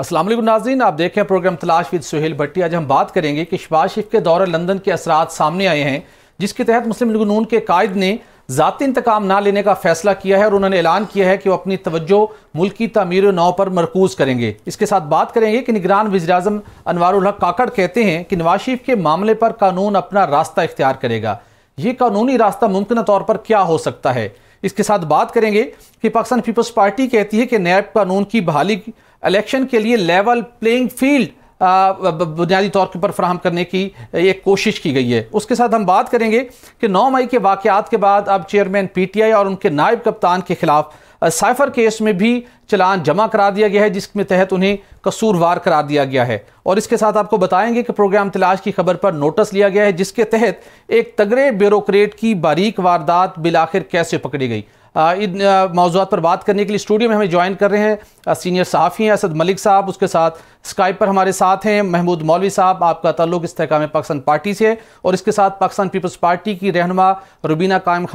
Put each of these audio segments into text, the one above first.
अस्सलाम वालेकुम नाज़रीन, आप देखें प्रोग्राम तलाश विद सुहेल भट्टी। आज हम बात करेंगे कि शहबाज शरीफ के दौरे लंदन के असरात सामने आए हैं, जिसके तहत मुस्लिम लीग नून के कायद ने ज़ाती इंतकाम ना लेने का फैसला किया है और उन्होंने ऐलान किया है कि वो अपनी तवज्जो मुल्क की तामीर नौ पर मरकूज करेंगे। इसके साथ बात करेंगे कि निगरान वज़ीर-ए-आज़म अनवारुल हक काकड़ कहते हैं कि नवाज शरीफ के मामले पर कानून अपना रास्ता इख्तियार करेगा। ये कानूनी रास्ता मुमकिन तौर पर क्या हो सकता है। इसके साथ बात करेंगे कि पाकिस्तान पीपल्स पार्टी कहती है कि नैब कानून की बहाली इलेक्शन के लिए लेवल प्लेइंग फील्ड बुनियादी तौर के ऊपर फराहम करने की एक कोशिश की गई है। उसके साथ हम बात करेंगे कि 9 मई के वाक़यात के बाद अब चेयरमैन PTI और उनके नायब कप्तान के खिलाफ साइफर केस में भी चलान जमा करा दिया गया है, जिसमें तहत उन्हें कसूरवार करार दिया गया है। और इसके साथ आपको बताएंगे कि प्रोग्राम तलाश की खबर पर नोटिस लिया गया है, जिसके तहत एक तगड़े ब्यूरोक्रेट की बारीक वारदात बिलाखिर कैसे पकड़ी गई। इन मौज़ूआत पर बात करने के लिए स्टूडियो में हमें ज्वाइन कर रहे हैं सीनियर सहाफ़ी हैं असद मलिक साहब। उसके साथ स्काइप पर हमारे साथ हैं महमूद मौलवी साहब, आपका ताल्लुक इस्तेहकाम पाकिस्तान पार्टी से है। और इसके साथ पाकिस्तान पीपल्स पार्टी की रहनुमा रुबीना कायम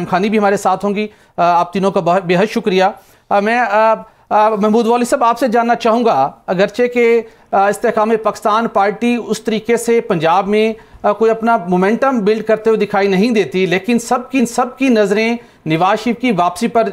खानी भी हमारे साथ होंगी। आप तीनों का बेहद शुक्रिया। मैं महमूद मौलवी साहब आपसे जानना चाहूँगा, अगरचे के इस्तेहकाम पाकिस्तान पार्टी उस तरीके से पंजाब में कोई अपना मोमेंटम बिल्ड करते हुए दिखाई नहीं देती, लेकिन सबकी नज़रें नवाज शरीफ की वापसी पर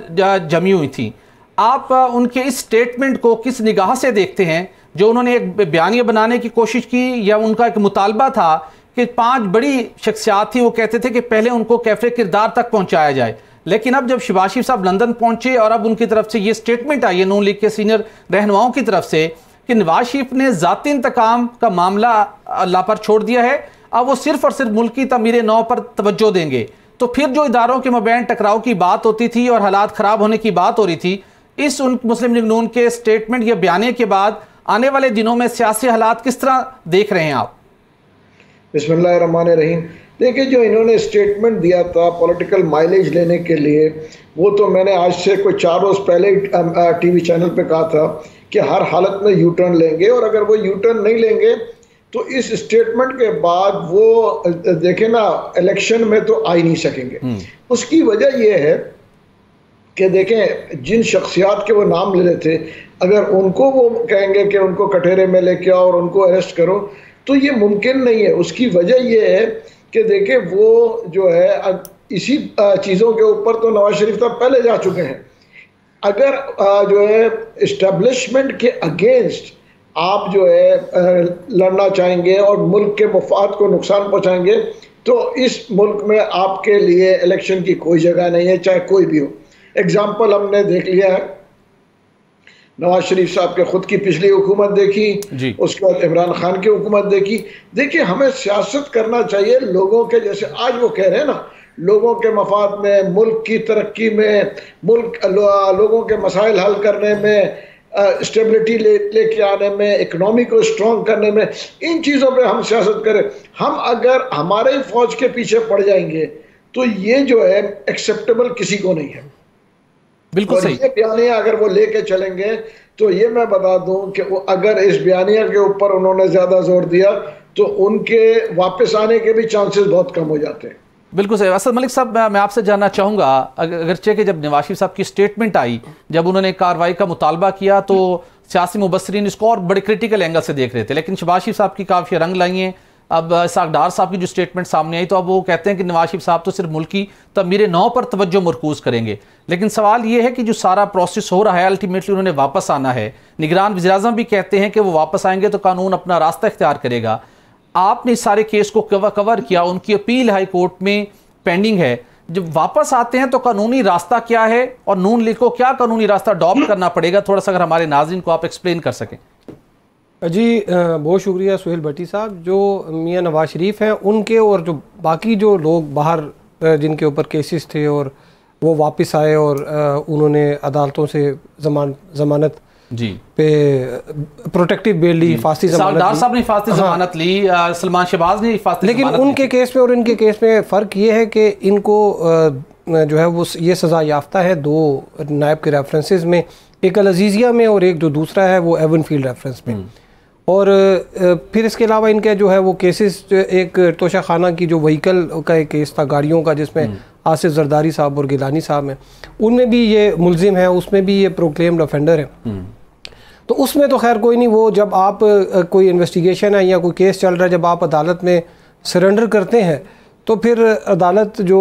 जमी हुई थी। आप उनके इस स्टेटमेंट को किस निगाह से देखते हैं, जो उन्होंने एक बयानिया बनाने की कोशिश की, या उनका एक मुतालबा था कि 5 बड़ी शख्सियात थी, वो कहते थे कि पहले उनको कैफे किरदार तक पहुंचाया जाए। लेकिन अब जब शहबाज शरीफ साहब लंदन पहुंचे और अब उनकी तरफ से ये स्टेटमेंट आई है नून लीग के सीनियर रहनुमाओं की तरफ से कि नवाज शरीफ ने ज़ाती इंतकाम का मामला अल्लाह पर छोड़ दिया है, अब वो सिर्फ और सिर्फ मुल्क की तामीर नौ पर तवज्जो देंगे, तो फिर जो इदारों के मबैन टकराव की बात होती थी और हालात ख़राब होने की बात हो रही थी, इस मुस्लिम लीग नून के स्टेटमेंट या बयाने के बाद आने वाले दिनों में सियासी हालात किस तरह देख रहे हैं आप? बिस्मिल्लाहिर्रहमानिर्रहीम। देखिए, जो इन्होंने स्टेटमेंट दिया था पॉलिटिकल माइलेज लेने के लिए, वो तो मैंने आज से कोई 4 रोज़ पहले TV चैनल पे कहा था कि हर हालत में यू टर्न लेंगे, और अगर वो यू टर्न नहीं लेंगे तो इस स्टेटमेंट के बाद वो देखें ना, इलेक्शन में तो आ ही नहीं सकेंगे। उसकी वजह यह है कि देखें, जिन शख्सियात के वो नाम ले रहे थे, अगर उनको वो कहेंगे कि उनको कटहरे में लेके आओ और उनको अरेस्ट करो, तो ये मुमकिन नहीं है। उसकी वजह यह है कि देखें, वो जो है इसी चीज़ों के ऊपर तो नवाज शरीफ साहब पहले जा चुके हैं। अगर जो है इस्टेब्लिशमेंट के अगेंस्ट आप जो है लड़ना चाहेंगे और मुल्क के मफाद को नुकसान पहुंचाएंगे, तो इस मुल्क में आपके लिए इलेक्शन की कोई जगह नहीं है, चाहे कोई भी हो। एग्जाम्पल हमने देख लिया है, नवाज शरीफ साहब के खुद की पिछली हुकूमत देखी, उसके बाद इमरान खान की हुकूमत देखी। देखिए, हमें सियासत करना चाहिए लोगों के, जैसे आज वो कह रहे हैं ना, लोगों के मफाद में, मुल्क की तरक्की में, लोगों के मसाइल हल करने में, स्टेबिलिटी लेके आने में, इकनॉमी को स्ट्रॉन्ग करने में, इन चीज़ों पे हम सियासत करें। हम अगर हमारे ही फौज के पीछे पड़ जाएंगे तो ये जो है एक्सेप्टेबल किसी को नहीं है। बिल्कुल सही। ये बयानिया अगर वो लेके चलेंगे, तो ये मैं बता दूं कि वो अगर इस बयानिया के ऊपर उन्होंने ज़्यादा जोर दिया तो उनके वापस आने के भी चांसेस बहुत कम हो जाते हैं। बिल्कुल सही। असद मलिक साहब, मैं आपसे जानना चाहूँगा, अगरचे कि जब नवाज शरीफ साहब की स्टेटमेंट आई, जब उन्होंने कार्रवाई का मुतालबा किया, तो सियासी मुबस्सरीन इसको और बड़े क्रिटिकल एंगल से देख रहे थे, लेकिन शहबाज शरीफ साहब की काफ़ी रंग लाई हैं। अब इसहाक डार साहब की जो स्टेटमेंट सामने आई, तो अब वो कहते हैं कि नवाज शरीफ साहब तो सिर्फ मुल्क की तामीर नौ पर तवज्जो मरकूज़ करेंगे। लेकिन सवाल ये है कि जो सारा प्रोसेस हो रहा है, अल्टीमेटली उन्होंने वापस आना है। निगरान वज़ीर-ए-आज़म भी कहते हैं कि वो वापस आएंगे तो कानून अपना रास्ता इख्तियार करेगा। आपने इस सारे केस को कवर किया, उनकी अपील हाई कोर्ट में पेंडिंग है। जब वापस आते हैं तो कानूनी रास्ता क्या है, और नून लीग को क्या कानूनी रास्ता अडॉप्ट करना पड़ेगा, थोड़ा सा अगर हमारे नाज़रीन को आप एक्सप्लेन कर सकें। जी, बहुत शुक्रिया सुहेल भट्टी साहब। जो मियां नवाज शरीफ हैं, उनके और जो बाकी जो लोग बाहर जिनके ऊपर केसेस थे और वो वापस आए और उन्होंने अदालतों से जमानत जी पे प्रोटेक्टिव बेल ली, फांसी जमानत साहब ने फांसी जमानत ली, सलमान शहबाज ने फांसी, लेकिन उनके केस में और इनके केस में फ़र्क ये है कि इनको जो है वो ये सज़ा याफ्ता है 2 नायब के रेफरेंसेस में, एक अल-अज़ीज़िया में और एक जो दूसरा है वो एवनफील्ड रेफरेंस में। और फिर इसके अलावा इनके जो है वो केसेस, एक तोशा खाना की जो व्हीकल का एक केस था गाड़ियों का, जिसमें आसिफ जरदारी साहब और गिलानी साहब हैं, उनमें भी ये मुलजिम है, उसमें भी ये प्रोक्लेम्ड ऑफेंडर है। तो उसमें तो खैर कोई नहीं, वो जब आप कोई इन्वेस्टिगेशन है या कोई केस चल रहा है, जब आप अदालत में सरेंडर करते हैं तो फिर अदालत जो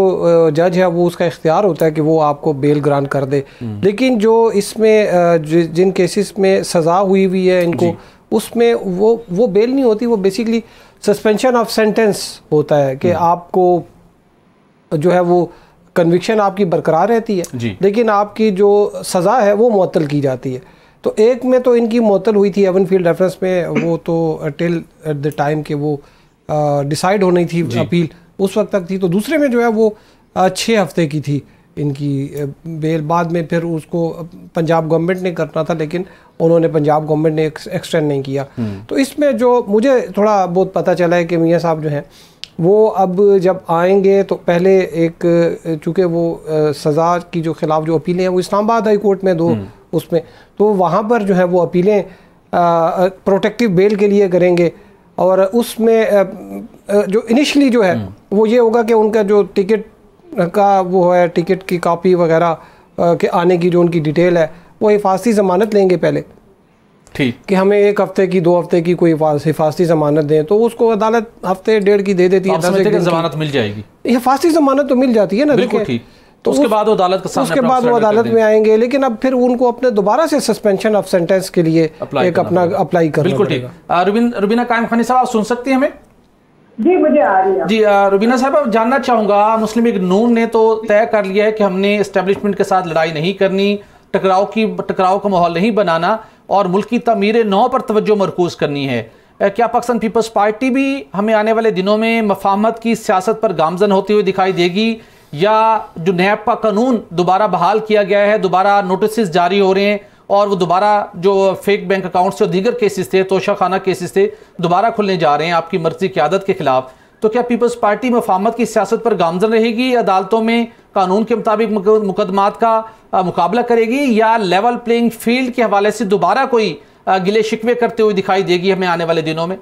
जज है वो उसका इख्तियार होता है कि वो आपको बेल ग्रांट कर दे। लेकिन जो इसमें जिन केसेस में सज़ा हुई है इनको, उसमें वो बेल नहीं होती, वो बेसिकली सस्पेंशन ऑफ सेंटेंस होता है कि आपको जो है वो कन्विक्शन आपकी बरकरार रहती है लेकिन आपकी जो सज़ा है वो मुअत्तल की जाती है। तो एक में तो इनकी मुअत्तल हुई थी एवनफील्ड रेफरेंस में, वो तो टिल एट द टाइम के वो डिसाइड होनी थी अपील उस वक्त तक थी। तो दूसरे में जो है वो 6 हफ्ते की थी इनकी बेल। बाद में फिर उसको पंजाब गवर्नमेंट ने करना था लेकिन उन्होंने पंजाब गवर्नमेंट ने एक्सटेंड नहीं किया। तो इसमें जो मुझे थोड़ा बहुत पता चला है कि मियाँ साहब जो हैं वो अब जब आएंगे तो पहले एक, चूँकि वो सज़ा की जो खिलाफ जो अपीलें हैं वो इस्लामाबाद हाई कोर्ट में 2 उसमें, तो वहाँ पर जो है वो अपीलें प्रोटेक्टिव बेल के लिए करेंगे। और उसमें जो इनिशली जो है वो ये होगा कि उनका जो टिकट का वो है, टिकट की कॉपी वगैरह के आने की जो उनकी डिटेल है वो हिफाजती ज़मानत लेंगे पहले, ठीक, कि हमें 1 हफ्ते की 2 हफ्ते की कोई हिफाजती ज़मानत दें, तो उसको अदालत हफ्ते 1.5 की दे देती है। 10 दिन ज़मानत मिल जाएगी, हिफाजती ज़मानत तो मिल जाती है ना, बिल्कुल ठीक। तो उसके बाद वो अदालत के सामने, उसके बाद वो अदालत में आएंगे, लेकिन अब फिर उनको अपने दोबारा से सस्पेंशन ऑफ सेंटेंस के लिए एक अपना अप्लाई करना। बिल्कुल ठीक। रुबीना कायम खानी साहब, आप सुन सकती हैं हमें? जी, मुझे आ रही है जी। रुबीना साहब, अब जानना चाहूँगा, मुस्लिम लीग नून ने तो तय कर लिया है कि हमने एस्टेब्लिशमेंट के साथ लड़ाई नहीं करनी, टकराव का माहौल नहीं बनाना और मुल्क की तमीर नौ पर तवज्जो मरकूज करनी है। क्या पाकिस्तान पीपल्स पार्टी भी हमें आने वाले दिनों में मफाहमत की सियासत पर गामजन होती हुई दिखाई देगी, या जो नैब का कानून दोबारा बहाल किया गया है, दोबारा नोटिस जारी हो रहे हैं और वो दोबारा जो फेक बैंक अकाउंट से और दीगर केसेस थे, तोशाखाना केसेस थे, दोबारा खुलने जा रहे हैं आपकी मर्जी की आदत के खिलाफ, तो क्या पीपल्स पार्टी मफाहमत की सियासत पर गामजन रहेगी, अदालतों में कानून के मुताबिक मुकदमात का मुकाबला करेगी, या लेवल प्लेइंग फील्ड के हवाले से दोबारा कोई गिले शिकवे करते हुए दिखाई देगी हमें आने वाले दिनों में?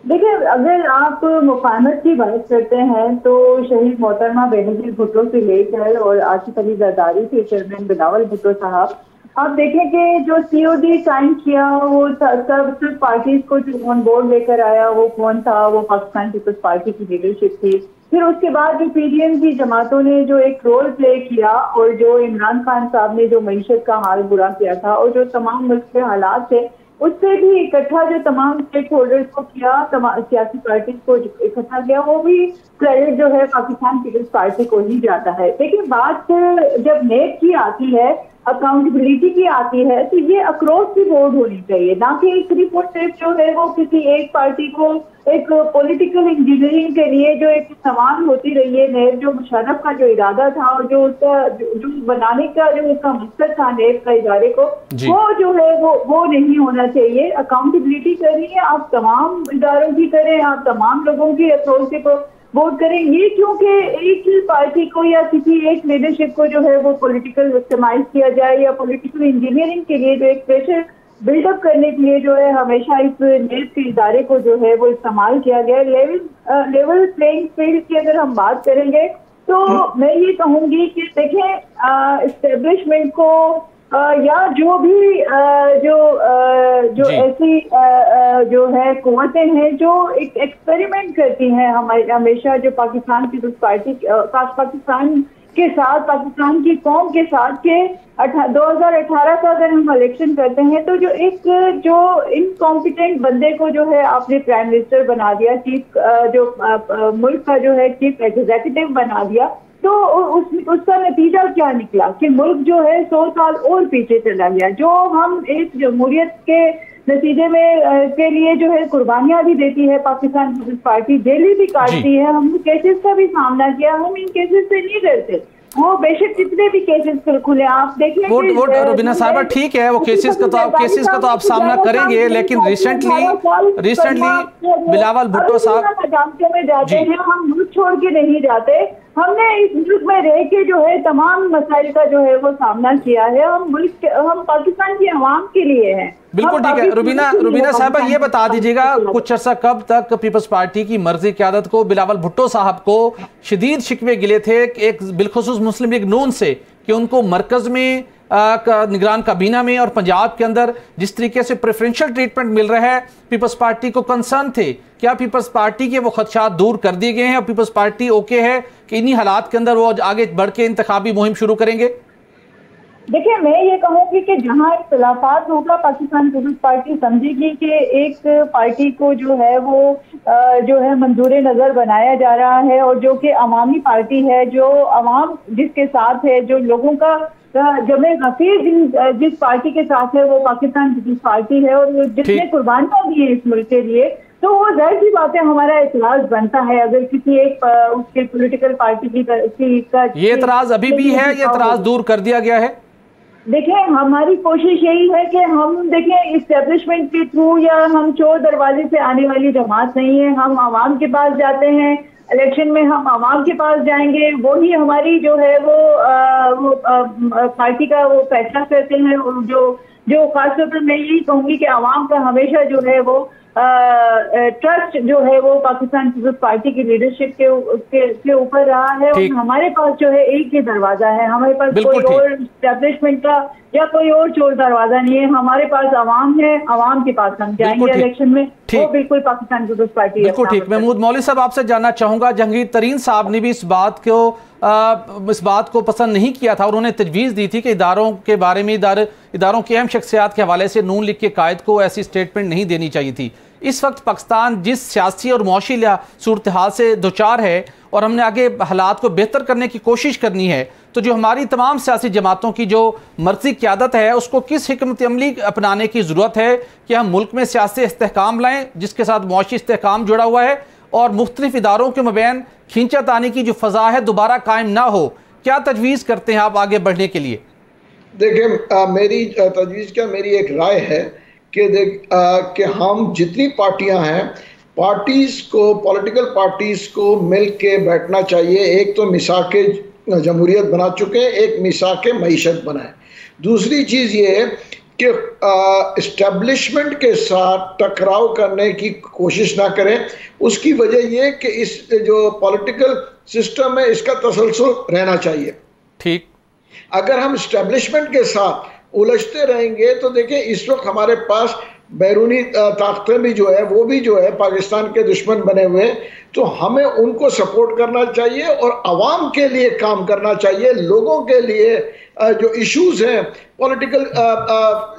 देखिए, अगर आप मुफाहमत की बात करते हैं तो शहीद मोहतरमा बेनज़ीर भुट्टो से लेकर और आसिफ अली जरदारी के चेयरमैन बिलावल भुट्टो साहब, आप देखें कि जो COD साइन किया वो सब पार्टीज को जो ऑन बोर्ड लेकर आया वो कौन था? वो पाकिस्तान पीपल्स पार्टी की लीडरशिप थी। फिर उसके बाद जो PDM की जमातों ने जो एक रोल प्ले किया और जो इमरान खान साहब ने जो मईशत का हाल बुरा किया था और जो तमाम मुल्क के हालात थे उससे भी इकट्ठा जो तमाम स्टेक होल्डर्स को किया, सियासी पार्टीज को इकट्ठा किया, वो भी क्रेडिट जो है पाकिस्तान पीपल्स पार्टी को ही जाता है। लेकिन बात जब नेक की आती है, अकाउंटेबिलिटी की आती है, तो ये अक्रॉस द बोर्ड होनी चाहिए, ना कि सिर्फ और सिर्फ जो है वो किसी एक पार्टी को एक पॉलिटिकल इंजीनियरिंग के लिए जो एक इस्तेमाल होती रही है। नेब जो मुशर्रफ का जो इरादा था और जो उसका जो बनाने का जो उसका मकसद था नेब का इदारे को, वो जो है वो नहीं होना चाहिए। अकाउंटेबिलिटी करनी है, आप तमाम इदारों की करें, आप तमाम लोगों की अप्रोच को वोट करें। ये क्योंकि एक ही पार्टी को या किसी एक लीडरशिप को जो है वो पॉलिटिकल इस्तेमाल किया जाए या पॉलिटिकल इंजीनियरिंग के लिए जो एक प्रेशर बिल्डअप करने के लिए जो है हमेशा इस नेब के इदारे को जो है वो इस्तेमाल किया गया। लेवल प्लेइंग फील्ड की अगर हम बात करेंगे तो मैं ये कहूँगी कि देखें, एस्टेब्लिशमेंट को या जो भी जो ऐसी जो है कुव्वतें हैं जो एक एक्सपेरिमेंट करती हैं हमारे हमेशा जो पाकिस्तान पीपल्स पार्टी पाकिस्तान के साथ, पाकिस्तान की कौम के साथ के 2018 का अगर हम इलेक्शन करते हैं तो जो इनकॉम्पिटेंट बंदे को जो है आपने प्राइम मिनिस्टर बना दिया, चीफ जो मुल्क का जो है चीफ एग्जीक्यूटिव बना दिया, तो उसका नतीजा क्या निकला कि मुल्क जो है 100 साल और पीछे चला गया। जो हम एक जमहूरियत के नतीजे में के लिए जो है कुर्बानियां भी देती है पाकिस्तान पीपल्स पार्टी, जेलें भी काटती है, हमने केसेस का भी सामना किया, हम इन केसेस से नहीं डरते। वो बेशक कितने भी केसेस खुले आप देखिए वो रुबीना साहब ठीक है, वो केसेस का तो आप सामना करेंगे, लेकिन रिसेंटली बिलावल भुट्टो साहब में जाते हैं, हम मुल्क छोड़ के नहीं जाते, हमने इस मुल्क में रह के जो है तमाम मसाइल का जो है वो सामना किया है। हम पाकिस्तान की आवाम के लिए हैं। बिल्कुल ठीक है। रुबीना साहब ये बता दीजिएगा, कुछ अर्सा कब तक पीपल्स पार्टी की मर्जी क़यादत को, बिलावल भुट्टो साहब को शदीद शिकवे गिले थे एक बिलखुसूस मुस्लिम लीग नून से कि उनको मरकज में निगरान काबीना में और पंजाब के अंदर जिस तरीके से प्रेफरेंशियल ट्रीटमेंट मिल रहा है, पीपल्स पार्टी को कंसर्न थे। क्या पीपल्स पार्टी के वो खदशात दूर कर दिए गए हैं और पीपल्स पार्टी ओके है कि इन्हीं हालात के अंदर वो आगे बढ़ के इंतखाबी मुहिम शुरू करेंगे? देखिए, मैं ये कहूँगी कि जहाँ इख्तिलाफात होगा, पाकिस्तान पीपल्स पार्टी समझेगी कि एक पार्टी को जो है मंजूर नज़र बनाया जा रहा है और जो कि अवामी पार्टी है, जो अवाम जिसके साथ है, जो लोगों का जमे गफीर जिस पार्टी के साथ है वो पाकिस्तान पीपल्स पार्टी है और जिसने कुर्बानियां दी है इस मुल्क के लिए, तो वो जाहिर सी बात है हमारा एतराज बनता है अगर किसी एक उसके पॉलिटिकल पार्टी का ये एतराज अभी भी है, ये एतराज दूर कर दिया गया है? देखिए, हमारी कोशिश यही है कि हम देखें इस्टेब्लिशमेंट के थ्रू या हम चोर दरवाजे से आने वाली जमात नहीं है। हम आवाम के पास जाते हैं, इलेक्शन में हम आवाम के पास जाएंगे, वो ही हमारी जो है वो पार्टी का वो फैसला करते हैं। और जो खासतौर पर मैं यही कहूँगी कि आवाम का हमेशा जो है वो ट्रस्ट जो है वो पाकिस्तान पीपल्स पार्टी की लीडरशिप के ऊपर रहा है। और हमारे पास जो है एक ही दरवाजा है, हमारे पास कोई और एस्टेब्लिशमेंट का या कोई और चोर दरवाजा नहीं है। हमारे पास आवाम है, आवाम के पास हम जाएंगे इलेक्शन में, वो बिल्कुल पाकिस्तान पीपल्स पार्टी। बिल्कुल ठीक। महमूद मौलवी साहब, आपसे जानना चाहूंगा, जहांगीर तरीन साहब ने भी इस बात को पसंद नहीं किया था। उन्होंने तजवीज़ दी थी कि इदारों के बारे में इदारों की अहम शख्सियात के हवाले से नून लीग के कायद को ऐसी स्टेटमेंट नहीं देनी चाहिए थी। इस वक्त पाकिस्तान जिस सियासी और मुआशी सूरत हाल से दोचार है और हमने आगे हालात को बेहतर करने की कोशिश करनी है, तो जो हमारी तमाम सियासी जमातों की जो मर्जी क़यादत है उसको किस हिकमत अमली अपनाने की ज़रूरत है कि हम मुल्क में सियासी इस्तेहकाम लाएँ जिसके साथ मुआशी इस्तेहकाम जुड़ा हुआ है और मुख्तलिफ इदारों के मबैन खींचातानी की जो फ़ज़ा है दोबारा कायम ना हो। क्या तजवीज़ करते हैं आप आगे बढ़ने के लिए? देखिए, मेरी तजवीज़ क्या, मेरी एक राय है कि हम जितनी पार्टियां हैं, पॉलिटिकल पार्टीज़ को मिल के बैठना चाहिए। एक तो मिसाक जमहूरियत बना चुके हैं, एक मिसाक मईशत बनाए। दूसरी चीज़ ये है कि इस्टेब्लिशमेंट के साथ टकराव करने की कोशिश ना करें। उसकी वजह ये कि इस जो पॉलिटिकल सिस्टम है इसका तसलसल रहना चाहिए। ठीक, अगर हम इस्टेब्लिशमेंट के साथ उलझते रहेंगे तो देखिए इस वक्त हमारे पास बैरूनी ताकतें भी जो है वो भी जो है पाकिस्तान के दुश्मन बने हुए हैं, तो हमें उनको सपोर्ट करना चाहिए और आवाम के लिए काम करना चाहिए। लोगों के लिए जो इश्यूज हैं, पॉलिटिकल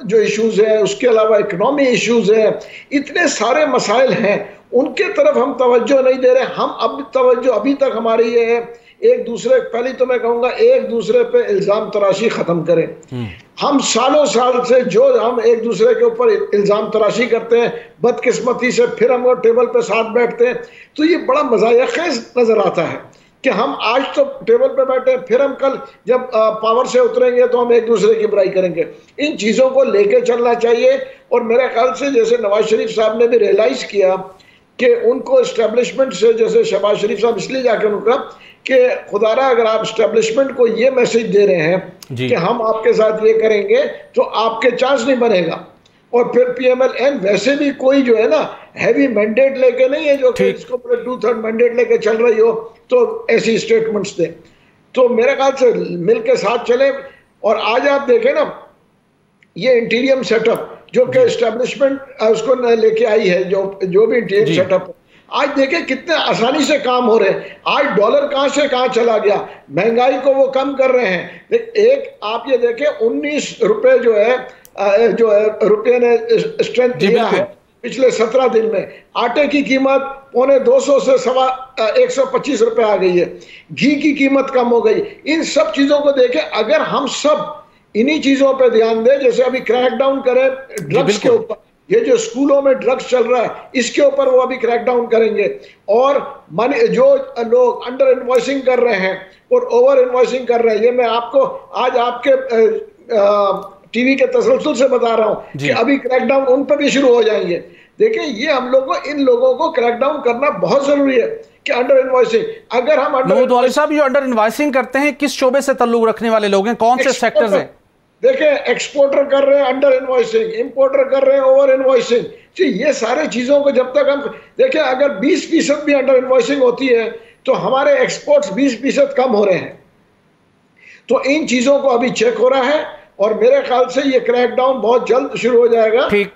जो इश्यूज हैं, उसके अलावा इकनॉमी इश्यूज हैं, इतने सारे मसाइल हैं, उनके तरफ हम तवज्जो नहीं दे रहे। हम अब तवज्जो अभी तक हमारी ये है, एक दूसरे, पहले तो मैं कहूँगा एक दूसरे पे इल्ज़ाम तराशी ख़त्म करें। हम सालों साल से जो हम एक दूसरे के ऊपर इल्ज़ाम तराशी करते हैं, बदकिस्मती से फिर हम वो टेबल पे साथ बैठते हैं, तो ये बड़ा मज़ाक़ेज़ नज़र आता है कि हम आज तो टेबल पे बैठे हैं, फिर हम कल जब पावर से उतरेंगे तो हम एक दूसरे की बुराई करेंगे। इन चीज़ों को लेके चलना चाहिए। और मेरे ख्याल से जैसे नवाज शरीफ साहब ने भी रियलाइज़ किया कि उनको इस्टेब्लिशमेंट से, जैसे शहबाज शरीफ साहब इसलिए जाके उनका कि खुदारा अगर आप इस्टेब्लिशमेंट को ये मैसेज दे रहे हैं कि हम आपके साथ ये करेंगे तो आपके चांस नहीं बनेगा। और फिर PMLN वैसे भी कोई जो है ना हैवी मैंडेट लेके नहीं है जो कि इसको पूरे 2/3 मैंडेट लेके चल रही हो तो ऐसी स्टेटमेंट्स दे। तो मेरे ख्याल से मिल के साथ चले। और आज आप देखें ना, ये इंटीरियम सेटअप जो कि इस्टेब्लिशमेंट उसको लेके आई है, जो भी इंटीरियम सेटअप, आज देखें कितने आसानी से काम हो रहे हैं। आज डॉलर कहां से कहां चला गया, महंगाई को वो कम कर रहे हैं। एक आप ये देखें 19 रुपए जो है रुपये ने स्ट्रेंथ दिया है पिछले 17 दिन में। आटे की कीमत 250 से 125 रुपए आ गई है। घी की कीमत कम हो गई। इन सब चीजों को देखें, अगर हम सब इन्हीं चीजों पे ध्यान दें, जैसे अभी क्रैकडाउन करें ड्रग्स के ऊपर, ये जो स्कूलों में ड्रग्स चल रहा है इसके ऊपर वो अभी क्रैकडाउन करेंगे। और जो लोग अंडर इनवॉइसिंग कर रहे हैं और ओवर इनवॉइसिंग कर रहे हैं, ये मैं आपको आज आपके टीवी के तसलसल से बता रहा हूं कि अभी क्रैकडाउन उन पर भी शुरू हो जाएंगे। देखिए, ये हम लोगों को, इन लोगों को क्रैकडाउन करना बहुत जरूरी है कि अंडर इनवॉइसिंग, अगर हम साहब जो अंडर इनवॉइसिंग करते हैं किस शोबे से ताल्लुक रखने वाले लोग हैं, कौन से सेक्टर्स हैं? देखिए, एक्सपोर्टर कर रहे हैं अंडर इनवॉइसिंग, इंपोर्टर कर रहे हैं ओवर इनवॉइसिंग। ये सारे चीजों को जब तक हम देखिए, अगर 20% भी अंडर इनवॉइसिंग होती है तो हमारे एक्सपोर्ट्स 20% कम हो रहे हैं। तो इन चीजों को अभी चेक हो रहा है और मेरे ख्याल से ये क्रैकडाउन बहुत जल्द शुरू हो जाएगा। ठीक,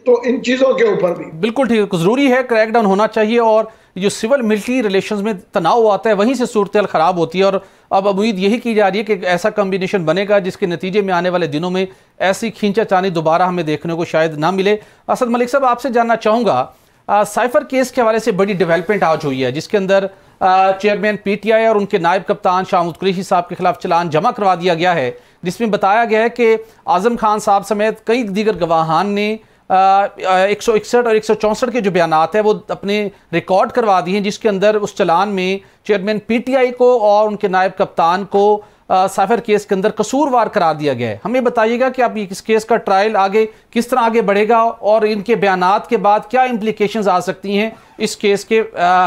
तो इन चीज़ों के ऊपर भी बिल्कुल ठीक, ज़रूरी है, क्रैकडाउन होना चाहिए। और जो सिविल मिलिट्री रिलेशंस में तनाव आता है वहीं से सूरत खराब होती है। और अब उम्मीद यही की जा रही है कि ऐसा कॉम्बिनेशन बनेगा जिसके नतीजे में आने वाले दिनों में ऐसी खींचातानी दोबारा हमें देखने को शायद ना मिले। असद मलिक साहब, आपसे जानना चाहूँगा, साइफर केस के हवाले से बड़ी डेवलपमेंट आज हुई है जिसके अंदर चेयरमैन पीटीआई और उनके नायब कप्तान शाह महमूद कुरैशी साहब के खिलाफ चलान जमा करवा दिया गया है, जिसमें बताया गया है कि आजम खान साहब समेत कई दीगर गवाहान ने 161 और 164 के जो बयानात है वो अपने रिकॉर्ड करवा दिए हैं, जिसके अंदर उस चलान में चेयरमैन पीटीआई को और उनके नायब कप्तान को साइफर केस के अंदर कसूरवार करार दिया गया है। हमें बताइएगा कि आप इस केस का ट्रायल आगे किस तरह आगे बढ़ेगा और इनके बयानात के बाद क्या इम्प्लीकेशंस आ सकती हैं इस केस के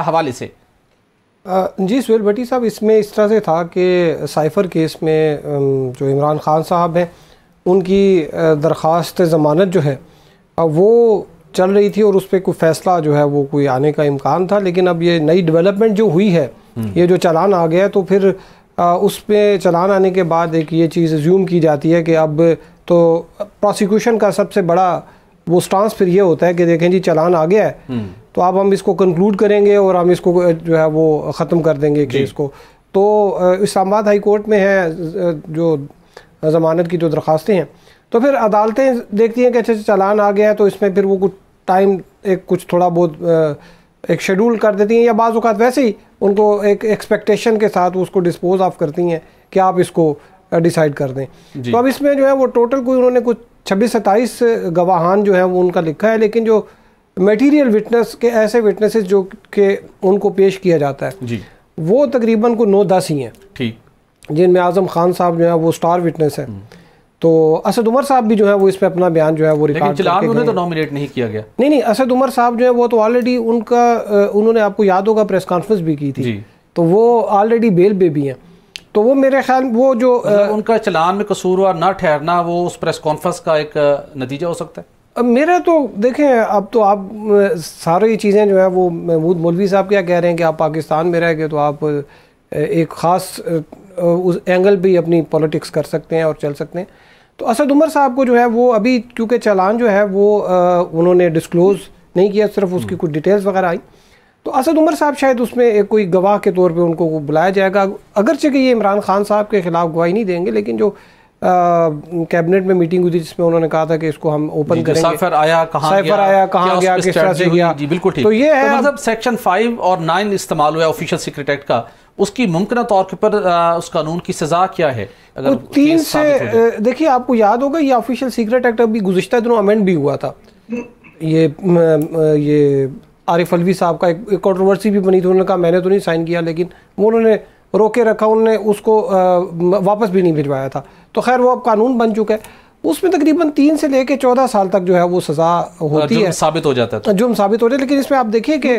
हवाले से। जी सुहेल भट्टी साहब, इसमें इस तरह से था कि साइफर केस में जो इमरान खान साहब हैं उनकी दरख्वास्त ज़मानत जो है वो चल रही थी और उस पर कोई फ़ैसला जो है वो कोई आने का इम्कान था। लेकिन अब ये नई डेवलपमेंट जो हुई है, ये जो चालान आ गया, तो फिर उस पर चालान आने के बाद एक ये चीज़ अज्यूम की जाती है कि अब तो प्रोसिक्यूशन का सबसे बड़ा वो स्टांस फिर ये होता है कि देखें जी चालान आ गया है तो अब हम इसको कंक्लूड करेंगे और हम इसको जो है वो ख़त्म कर देंगे केस को। तो इस्लामाबाद हाई कोर्ट में है जो ज़मानत की जो दरख्वास्तें हैं, तो फिर अदालतें देखती हैं कि अच्छा चालान आ गया है तो इसमें फिर वो कुछ टाइम एक कुछ थोड़ा बहुत एक शेड्यूल कर देती हैं, या बाज़ औक़ात वैसे ही उनको एक एक्सपेक्टेशन के साथ उसको डिस्पोज ऑफ करती हैं कि आप इसको डिसाइड कर दें। तो अब इसमें जो है वो टोटल कोई उन्होंने कुछ 26-27 गवाहान जो है वो उनका लिखा है, लेकिन जो मटेरियल विटनेस के ऐसे विटनेसेस जो कि उनको पेश किया जाता है जी, वो तकरीबन को 9-10 ही हैं। ठीक, जिनमें आज़म खान साहब जो है वो स्टार विटनेस है, तो असद उमर साहब भी जो है वो इस पे अपना बयान जो है वो रिकॉर्ड करके उन्हें तो नॉमिनेट नहीं किया गया। नहीं, असद उमर साहब जो है वो तो ऑलरेडी उनका उन्होंने, आपको याद होगा, प्रेस कॉन्फ्रेंस भी की थी जी। तो वो ऑलरेडी बेल पे भी हैं। तो वो मेरे ख्याल वो जो उनका चलान में कसूरवार ना ठहरना वो उस प्रेस कॉन्फ्रेंस का एक नतीजा हो सकता है। मेरा तो देखें, अब तो आप सारी चीज़ें जो है वो महमूद मौलवी साहब क्या कह रहे हैं कि आप पाकिस्तान में रह के तो आप एक ख़ास उस एंगल पे ही अपनी पॉलिटिक्स कर सकते हैं और चल सकते हैं। तो असद उमर साहब को जो है वो अभी क्योंकि चालान जो है वो उन्होंने डिस्क्लोज़ नहीं किया, सिर्फ उसकी कुछ डिटेल्स वगैरह आई, तो असद उमर साहब शायद उसमें एक कोई गवाह के तौर पे उनको बुलाया जाएगा। अगरचे कि ये इमरान खान साहब के ख़िलाफ़ गवाही नहीं देंगे, लेकिन जो कैबिनेट में मीटिंग हुई थी जिसमें उन्होंने कहा था कि इसको हम ओपन करेंगे, साइफर आया कहाँ गया, किस तरह से गया। जी बिल्कुल ठीक। तो ये है मतलब सेक्शन 5 और 9 इस्तेमाल हुआ ऑफिशियल सीक्रेट एक्ट का, उसकी मुमकिन तौर पर उस कानून की सज़ा क्या है? अगर 3 से देखिए, आपको याद होगा ये ऑफिशियल सीक्रेट एक्ट अभी गुज़िश्ता दिनों अमेंड भी हुआ था। ये आरिफ अलवी साहब का एक कंट्रोवर्सी भी बनी थी, उन्होंने कहा मैंने तो नहीं साइन किया, लेकिन वो उन्होंने रोके रखा, उन्होंने उसको वापस भी नहीं भिजवाया था। तो खैर वो अब कानून बन चुका है, उसमें तकरीबन 3 से लेकर 14 साल तक जो है वो सज़ा होती है, साबित हो जाता है, जुर्म साबित हो जाए। लेकिन इसमें आप देखिए कि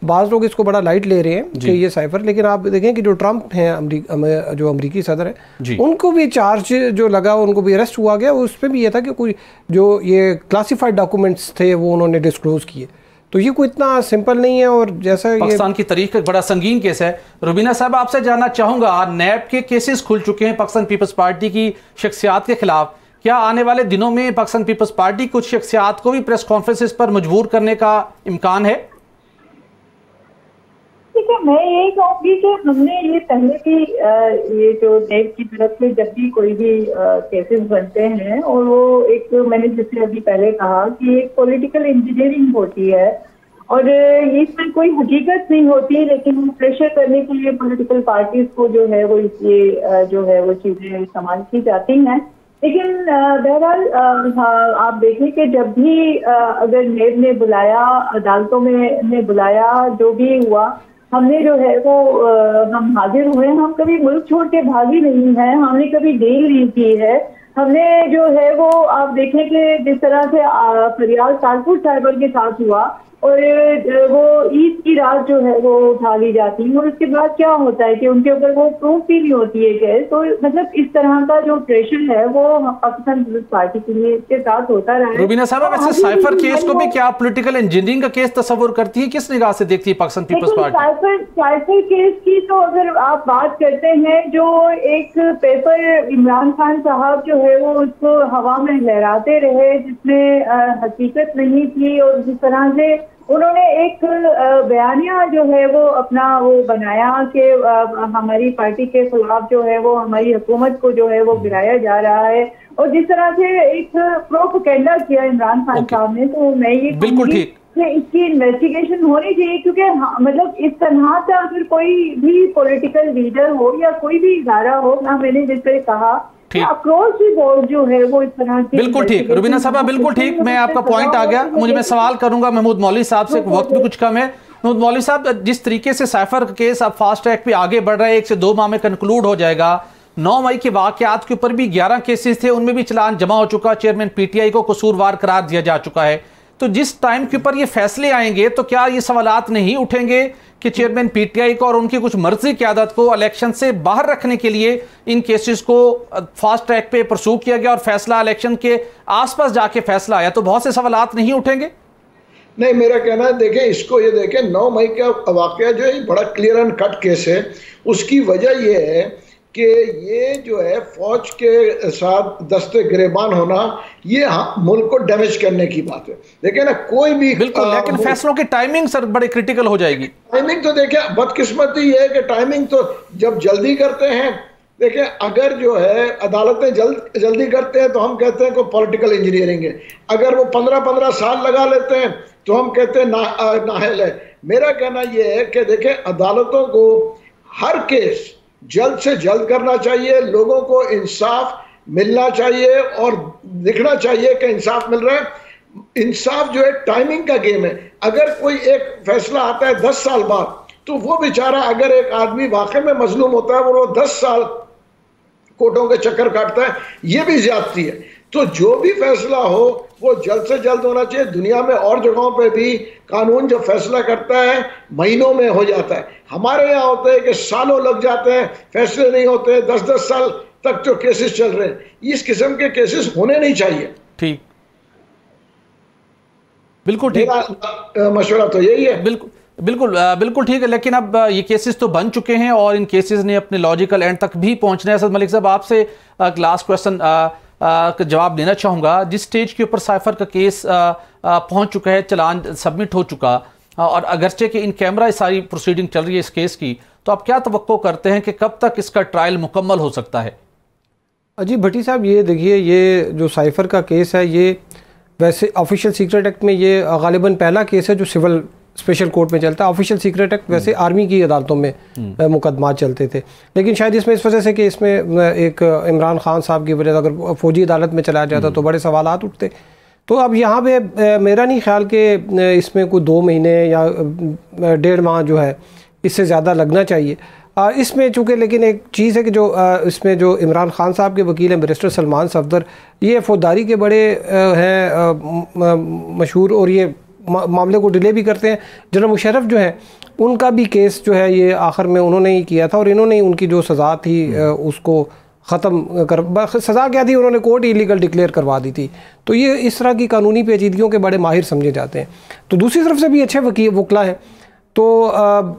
बाज़ लोग इसको बड़ा लाइट ले रहे हैं कि ये साइफर, लेकिन आप देखें कि जो ट्रंप हैं जो अमरीकी सदर है, उनको भी चार्ज जो लगा, उनको भी अरेस्ट हुआ गया। उस पर भी ये था कि कोई जो ये क्लासीफाइड डॉक्यूमेंट्स थे वो उन्होंने डिस्क्लोज किए। तो ये कोई इतना सिंपल नहीं है। और जैसा पाकिस्तान की तारीख का बड़ा संगीन केस है। रुबीना साहब, आपसे जानना चाहूँगा, नैब के केसेस खुल चुके हैं पाकिस्तान पीपल्स पार्टी की शख्सियात के खिलाफ, क्या आने वाले दिनों में पाकिस्तान पीपल्स पार्टी कुछ शख्सियात को भी प्रेस कॉन्फ्रेंसेस पर मजबूर करने का इम्कान है? ठीक है, मैं यही कहूँगी कि हमने ये पहले भी ये जो नैब की तरफ से जब भी कोई भी केसेस बनते हैं, और वो एक, मैंने जैसे अभी पहले कहा कि एक पॉलिटिकल इंजीनियरिंग होती है और इसमें कोई हकीकत नहीं होती, लेकिन प्रेशर करने के लिए पॉलिटिकल पार्टीज को जो है वो ये जो है वो चीज़ें इस्तेमाल की जाती हैं। लेकिन बहरहाल आप देखें कि जब भी अगर नैब ने बुलाया, अदालतों में बुलाया, जो भी हुआ, हमने जो है वो हम हाजिर हुए। हम कभी मुल्क छोड़ के भागी नहीं है, हमने कभी डील नहीं की है। हमने जो है वो आप देखें कि जिस तरह से फरियाद तारपुर साहिबा के साथ हुआ, और वो ईद की रात जो है वो उठा ली जाती है और उसके बाद क्या होता है कि उनके ऊपर वो प्रूफ ही नहीं होती है केस। तो मतलब इस तरह का जो प्रेशर है वो पाकिस्तान पीपल्स पार्टी के लिए इसके साथ होता रहा है। रुबीना साहब, वैसे साइफर केस को भी क्या पॉलिटिकल इंजीनियरिंग का केस तस्वर करती है, किस निगाह से देखती है पाकिस्तान पीपल्स पार्टी? साइफर केस की तो अगर आप बात करते हैं, जो एक पेपर इमरान खान साहब जो है वो उसको हवा में लहराते रहे जिसमें हकीकत नहीं थी, और जिस तरह से उन्होंने एक बयानिया जो है वो अपना वो बनाया कि हमारी पार्टी के खिलाफ जो है वो हमारी हुकूमत को जो है वो गिराया जा रहा है, और जिस तरह से एक प्रोपेगेंडा किया इमरान खान साहब ने, तो मैं ये बिल्कुल ठीक इसकी इन्वेस्टिगेशन होनी चाहिए। क्योंकि मतलब इस तरह का अगर कोई भी पॉलिटिकल लीडर हो या कोई भी इदारा हो ना, मैंने जैसे कहा अक्रॉस दी बोर्ड जो है वो इस तरह की। बिल्कुल ठीक रुबीना साहब, बिल्कुल ठीक। मैं आपका पॉइंट आ गया। मैं सवाल करूंगा महमूद मौलवी साहब से, वक्त भी कुछ कम है। महमूद मौलवी साहब, जिस तरीके से साइफर केस अब फास्ट ट्रैक पे आगे बढ़ रहा है, 1 से 2 माह में कंक्लूड हो जाएगा। 9 मई के वाकयात के ऊपर भी 11 केसेस थे, उनमें भी चलान जमा हो चुका, चेयरमैन पीटीआई को कसूरवार करार दिया जा चुका है। तो जिस टाइम के ऊपर ये फैसले आएंगे तो क्या ये सवालात नहीं उठेंगे कि चेयरमैन पीटीआई को और उनकी कुछ मर्जी क़यादत को इलेक्शन से बाहर रखने के लिए इन केसेस को फास्ट ट्रैक पे परसू किया गया और फैसला इलेक्शन के आसपास जाके फैसला आया, तो बहुत से सवालात नहीं उठेंगे? नहीं, मेरा कहना है, देखें इसको, ये देखें 9 मई का वाकया जो है बड़ा क्लियर एंड कट केस है। उसकी वजह ये है कि ये जो है फौज के साथ दस्ते गिरेबान होना, ये मुल्क को डैमेज करने की बात है। देखिए ना, कोई भी बिल्कुल, लेकिन फैसलों की टाइमिंग सर बड़े क्रिटिकल हो जाएगी। टाइमिंग तो देखिए, बदकिस्मती ये है कि टाइमिंग तो जब जल्दी करते हैं, देखिए अगर जो है अदालतें जल्दी करते हैं तो हम कहते हैं कोई पॉलिटिकल इंजीनियरिंग है। अगर वो 15-15 साल लगा लेते हैं तो हम कहते हैं नाहल है। मेरा कहना यह है कि देखिए अदालतों को हर केस जल्द से जल्द करना चाहिए, लोगों को इंसाफ मिलना चाहिए और दिखना चाहिए कि इंसाफ मिल रहा है। इंसाफ जो है टाइमिंग का गेम है। अगर कोई एक फैसला आता है 10 साल बाद, तो वो बेचारा, अगर एक आदमी वाकई में मजलूम होता है और वो 10 साल कोर्टों के चक्कर काटता है, ये भी ज्यादती है। तो जो भी फैसला हो वो जल्द से जल्द होना चाहिए। दुनिया में और जगहों पे भी कानून जब फैसला करता है महीनों में हो जाता है। हमारे यहाँ होता है कि सालों लग जाते हैं, फैसले नहीं होते, 10-10 साल तक जो केसेस चल रहे हैं। इस किस्म के केसेस होने नहीं चाहिए। ठीक, बिल्कुल ठीक, मशवरा तो यही है। बिल्कुल बिल्कुल बिल्कुल ठीक है। लेकिन अब ये केसेस तो बन चुके हैं और इन केसेस ने अपने लॉजिकल एंड तक भी पहुंचना है। असद मलिक साहब, आपसे लास्ट क्वेश्चन का जवाब देना चाहूँगा। जिस स्टेज के ऊपर साइफर का केस पहुंच चुका है, चलान सबमिट हो चुका, और अगरचे कि इन कैमरा सारी प्रोसीडिंग चल रही है इस केस की, तो आप क्या तवक्को करते हैं कि कब तक इसका ट्रायल मुकम्मल हो सकता है? जी भट्टी साहब, ये देखिए, ये जो साइफर का केस है, ये वैसे ऑफिशियल सीक्रेट एक्ट में ये गालिबन पहला केस है जो सिविल स्पेशल कोर्ट में चलता है। ऑफिशियल सीक्रेट एक्ट वैसे आर्मी की अदालतों में मुकदमा चलते थे, लेकिन शायद इसमें इस वजह से कि इसमें एक इमरान खान साहब की वजह से अगर फौजी अदालत में चलाया जाता तो बड़े सवालात उठते। तो अब यहाँ पे मेरा नहीं ख्याल कि इसमें कोई 2 महीने या 1.5 माह जो है इससे ज़्यादा लगना चाहिए इसमें। चूँकि लेकिन एक चीज़ है कि जो इसमें जो इमरान खान साहब के वकील हैं बैरिस्टर सलमान सफदर, ये फौजदारी के बड़े हैं मशहूर, और ये मामले को डिले भी करते हैं। जनरल मुशर्रफ जो है उनका भी केस जो है ये आखिर में उन्होंने ही किया था, और इन्होंने ही उनकी जो सज़ा थी उसको ख़त्म कर, सज़ा क्या थी, उन्होंने कोर्ट इलीगल डिक्लेयर करवा दी थी। तो ये इस तरह की कानूनी पेचीदगियों के बड़े माहिर समझे जाते हैं। तो दूसरी तरफ से भी अच्छे वकीला हैं। तो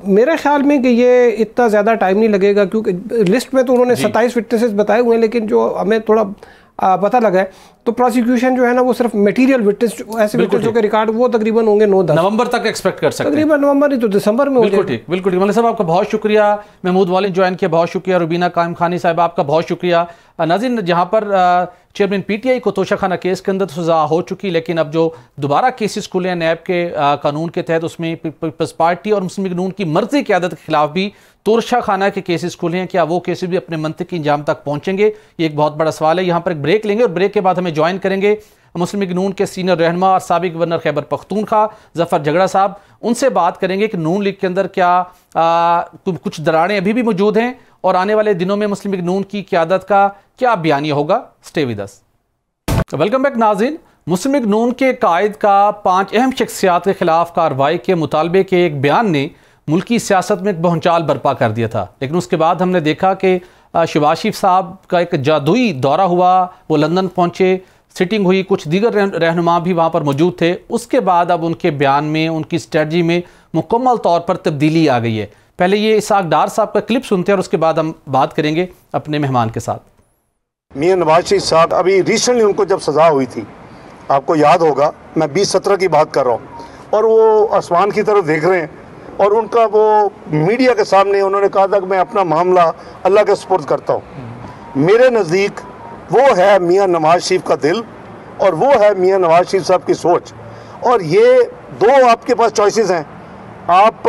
मेरे ख्याल में कि ये इतना ज़्यादा टाइम नहीं लगेगा, क्योंकि लिस्ट में तो उन्होंने 27 विटनेसेस बताए हुए हैं, लेकिन जो हमें थोड़ा पता लगा है तो प्रोसिक्यूशन जो है ना वो सिर्फ मटेरियल विटनेस, ऐसे विटनेसों के रिकॉर्ड वो तकरीबन होंगे 9-10 नवंबर तक एक्सपेक्ट कर सकते हैं। तकरीबन नवंबर नहीं तो दिसंबर में हो जाएगा। बिल्कुल ठीक, बिल्कुल ठीक। मलिक साहब, आपका बहुत शुक्रिया। महमूद मौलवी ज्वाइन किया, बहुत शुक्रिया। रुबीना कायम खानी साहब, आपका बहुत शुक्रिया। नाज़रीन, जहाँ पर चेयरमैन पीटीआई को तोशाखाना केस के अंदर सजा हो चुकी, लेकिन अब जो दोबारा केसेस खुले हैं नैब के कानून के तहत, उसमें पीपल्स पार्टी और मुस्लिम लीग नून की मर्जी क़यादत के खिलाफ भी तोशाखाना के केसेस खुले हैं। क्या वो केसेस भी अपने मंतकी इंजाम तक पहुंचेंगे? ये एक बहुत बड़ा सवाल है। यहाँ पर एक ब्रेक लेंगे और ब्रेक के बाद हमें ज्वाइन करेंगे मुस्लिम लीग नून के सीनियर रहनुमा और साबिक गवर्नर खैबर पख्तूनख्वा जफर झगड़ा साहब। उनसे बात करेंगे कि नून लीग के अंदर क्या कुछ दरारें अभी भी मौजूद हैं और आने वाले दिनों में मुस्लिम लीग नून की क़यादत का क्या बयानिया होगा। Stay with us. Welcome back नाज़रीन, मुस्लिम लीग नून के कायद का 5 अहम शख्सियात के खिलाफ कार्रवाई के मुतालबे के एक बयान ने मुल्की सियासत में एक भौचाल बर्पा कर दिया था। लेकिन उसके बाद हमने देखा कि शहबाज शरीफ साहब का एक जादुई दौरा हुआ, वो लंदन पहुंचे, सिटिंग हुई, कुछ दीगर रहनुमा भी वहाँ पर मौजूद थे। उसके बाद अब उनके बयान में, उनकी स्ट्रेटजी में मुकम्मल तौर पर तब्दीली आ गई है। पहले ये इसाक डार साहब का क्लिप सुनते हैं और उसके बाद हम बात करेंगे अपने मेहमान के साथ। मियां नवाज शरीफ साहब अभी रिसेंटली उनको जब सज़ा हुई थी, आपको याद होगा, मैं 2017 की बात कर रहा हूँ, और वो आसमान की तरफ देख रहे हैं और उनका वो मीडिया के सामने उन्होंने कहा था कि मैं अपना मामला अल्लाह के सुपुर्द करता हूँ। मेरे नज़दीक वो है मियां नवाज शरीफ का दिल और वो है मियां नवाज शरीफ साहब की सोच। और ये दो आपके पास चॉइसेस हैं, आप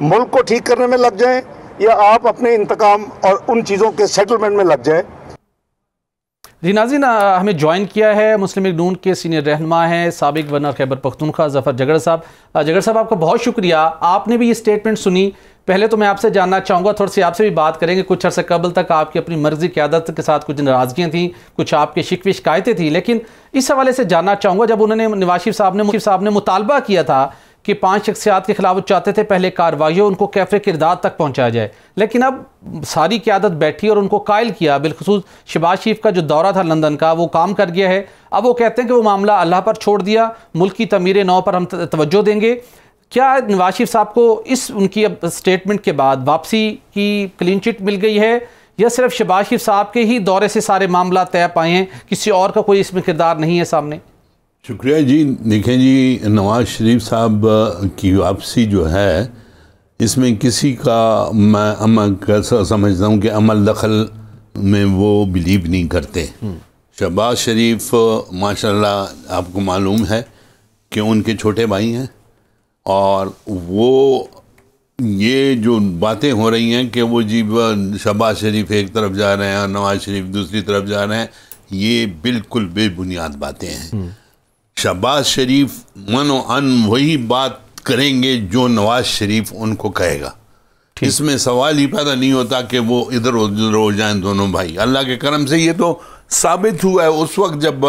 मुल्क को ठीक करने में लग जाएं या आप अपने इंतकाम और उन चीज़ों के सेटलमेंट में लग जाएं। जी नाज़रीन, हमें ज्वाइन किया है मुस्लिम लीग नून के सीनियर रहनुमा हैं, साबिक गवर्नर खैबर पख्तूनख्वा ज़फ़र जगड़ साहब। जगड़ साहब, आपका बहुत शुक्रिया, आपने भी ये स्टेटमेंट सुनी। पहले तो मैं आपसे जानना चाहूँगा, थोड़ी सी आपसे भी बात करेंगे। कुछ अर्से कबल तक आपकी अपनी मर्जी क़यादत के साथ कुछ नाराज़गियाँ थीं, कुछ आपके शिकवे शिकायतें थी, लेकिन इस हवाले से जानना चाहूँगा, जब उन्होंने नवाज शरीफ साहब ने मुतालबा किया था कि 5 शख्सियात के खिलाफ चाहते थे पहले कार्रवाई हो, उनको कैफ़े किरदार तक पहुंचाया जाए, लेकिन अब सारी क़यादत बैठी और उनको कायल किया। बिलखुसूस शहबाज शरीफ का जो दौरा था लंदन का, वो काम कर गया है। अब वो कहते हैं कि वो मामला अल्लाह पर छोड़ दिया, मुल्क की तमीर नौ पर हम तवज्जो देंगे। क्या नवाज शरीफ साहब को इस उनकी अब स्टेटमेंट के बाद वापसी की क्लीन चिट मिल गई है, या सिर्फ शहबाज शरीफ साहब के ही दौरे से सारे मामला तय पाए हैं, किसी और का कोई इसमें किरदार नहीं है सामने? शुक्रिया जी। देखें जी, नवाज शरीफ साहब की वापसी जो है, इसमें किसी का मैं कैसा समझता हूँ कि अमल दखल में वो बिलीव नहीं करते। शहबाज शरीफ माशाल्लाह आपको मालूम है कि उनके छोटे भाई हैं, और वो ये जो बातें हो रही हैं कि वो जी शहबाज शरीफ एक तरफ जा रहे हैं और नवाज शरीफ दूसरी तरफ जा रहे हैं, ये बिल्कुल बेबुनियाद बातें हैं। शहबाज शरीफ मनो अन वही बात करेंगे जो नवाज शरीफ उनको कहेगा। इसमें सवाल ही पैदा नहीं होता कि वो इधर उधर हो जाएं दोनों भाई। अल्लाह के करम से ये तो साबित हुआ है उस वक्त जब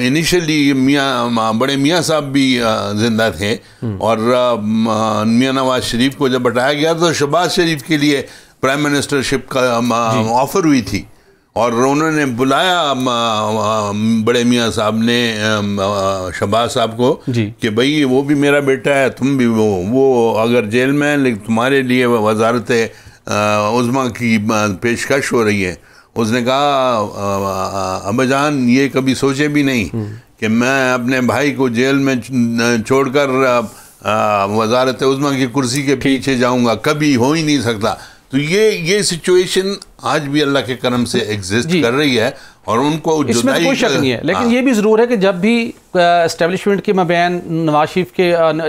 इनिशियली बड़े मियाँ साहब भी जिंदा थे और मियाँ नवाज शरीफ को जब हटाया गया तो शहबाज शरीफ के लिए प्राइम मिनिस्टरशिप का ऑफर हुई थी, और उन्होंने बुलाया बड़े मियाँ साहब ने शहबाज साहब को कि भाई वो भी मेरा बेटा है, तुम भी वो अगर जेल में है, लेकिन तुम्हारे लिए वजारत उज़्मा की पेशकश हो रही है। उसने कहा अब्बाजान ये कभी सोचे भी नहीं कि मैं अपने भाई को जेल में छोड़कर वजारत उज़्मा की कुर्सी के पीछे जाऊंगा, कभी हो ही नहीं सकता। तो ये सिचुएशन आज भी अल्लाह के करम से एग्जिस्ट कर रही है, और उनको इसमें तो कोई शक नहीं है। लेकिन ये भी ज़रूर है कि जब भी एस्टेब्लिशमेंट के मबैन, नवाज शरीफ के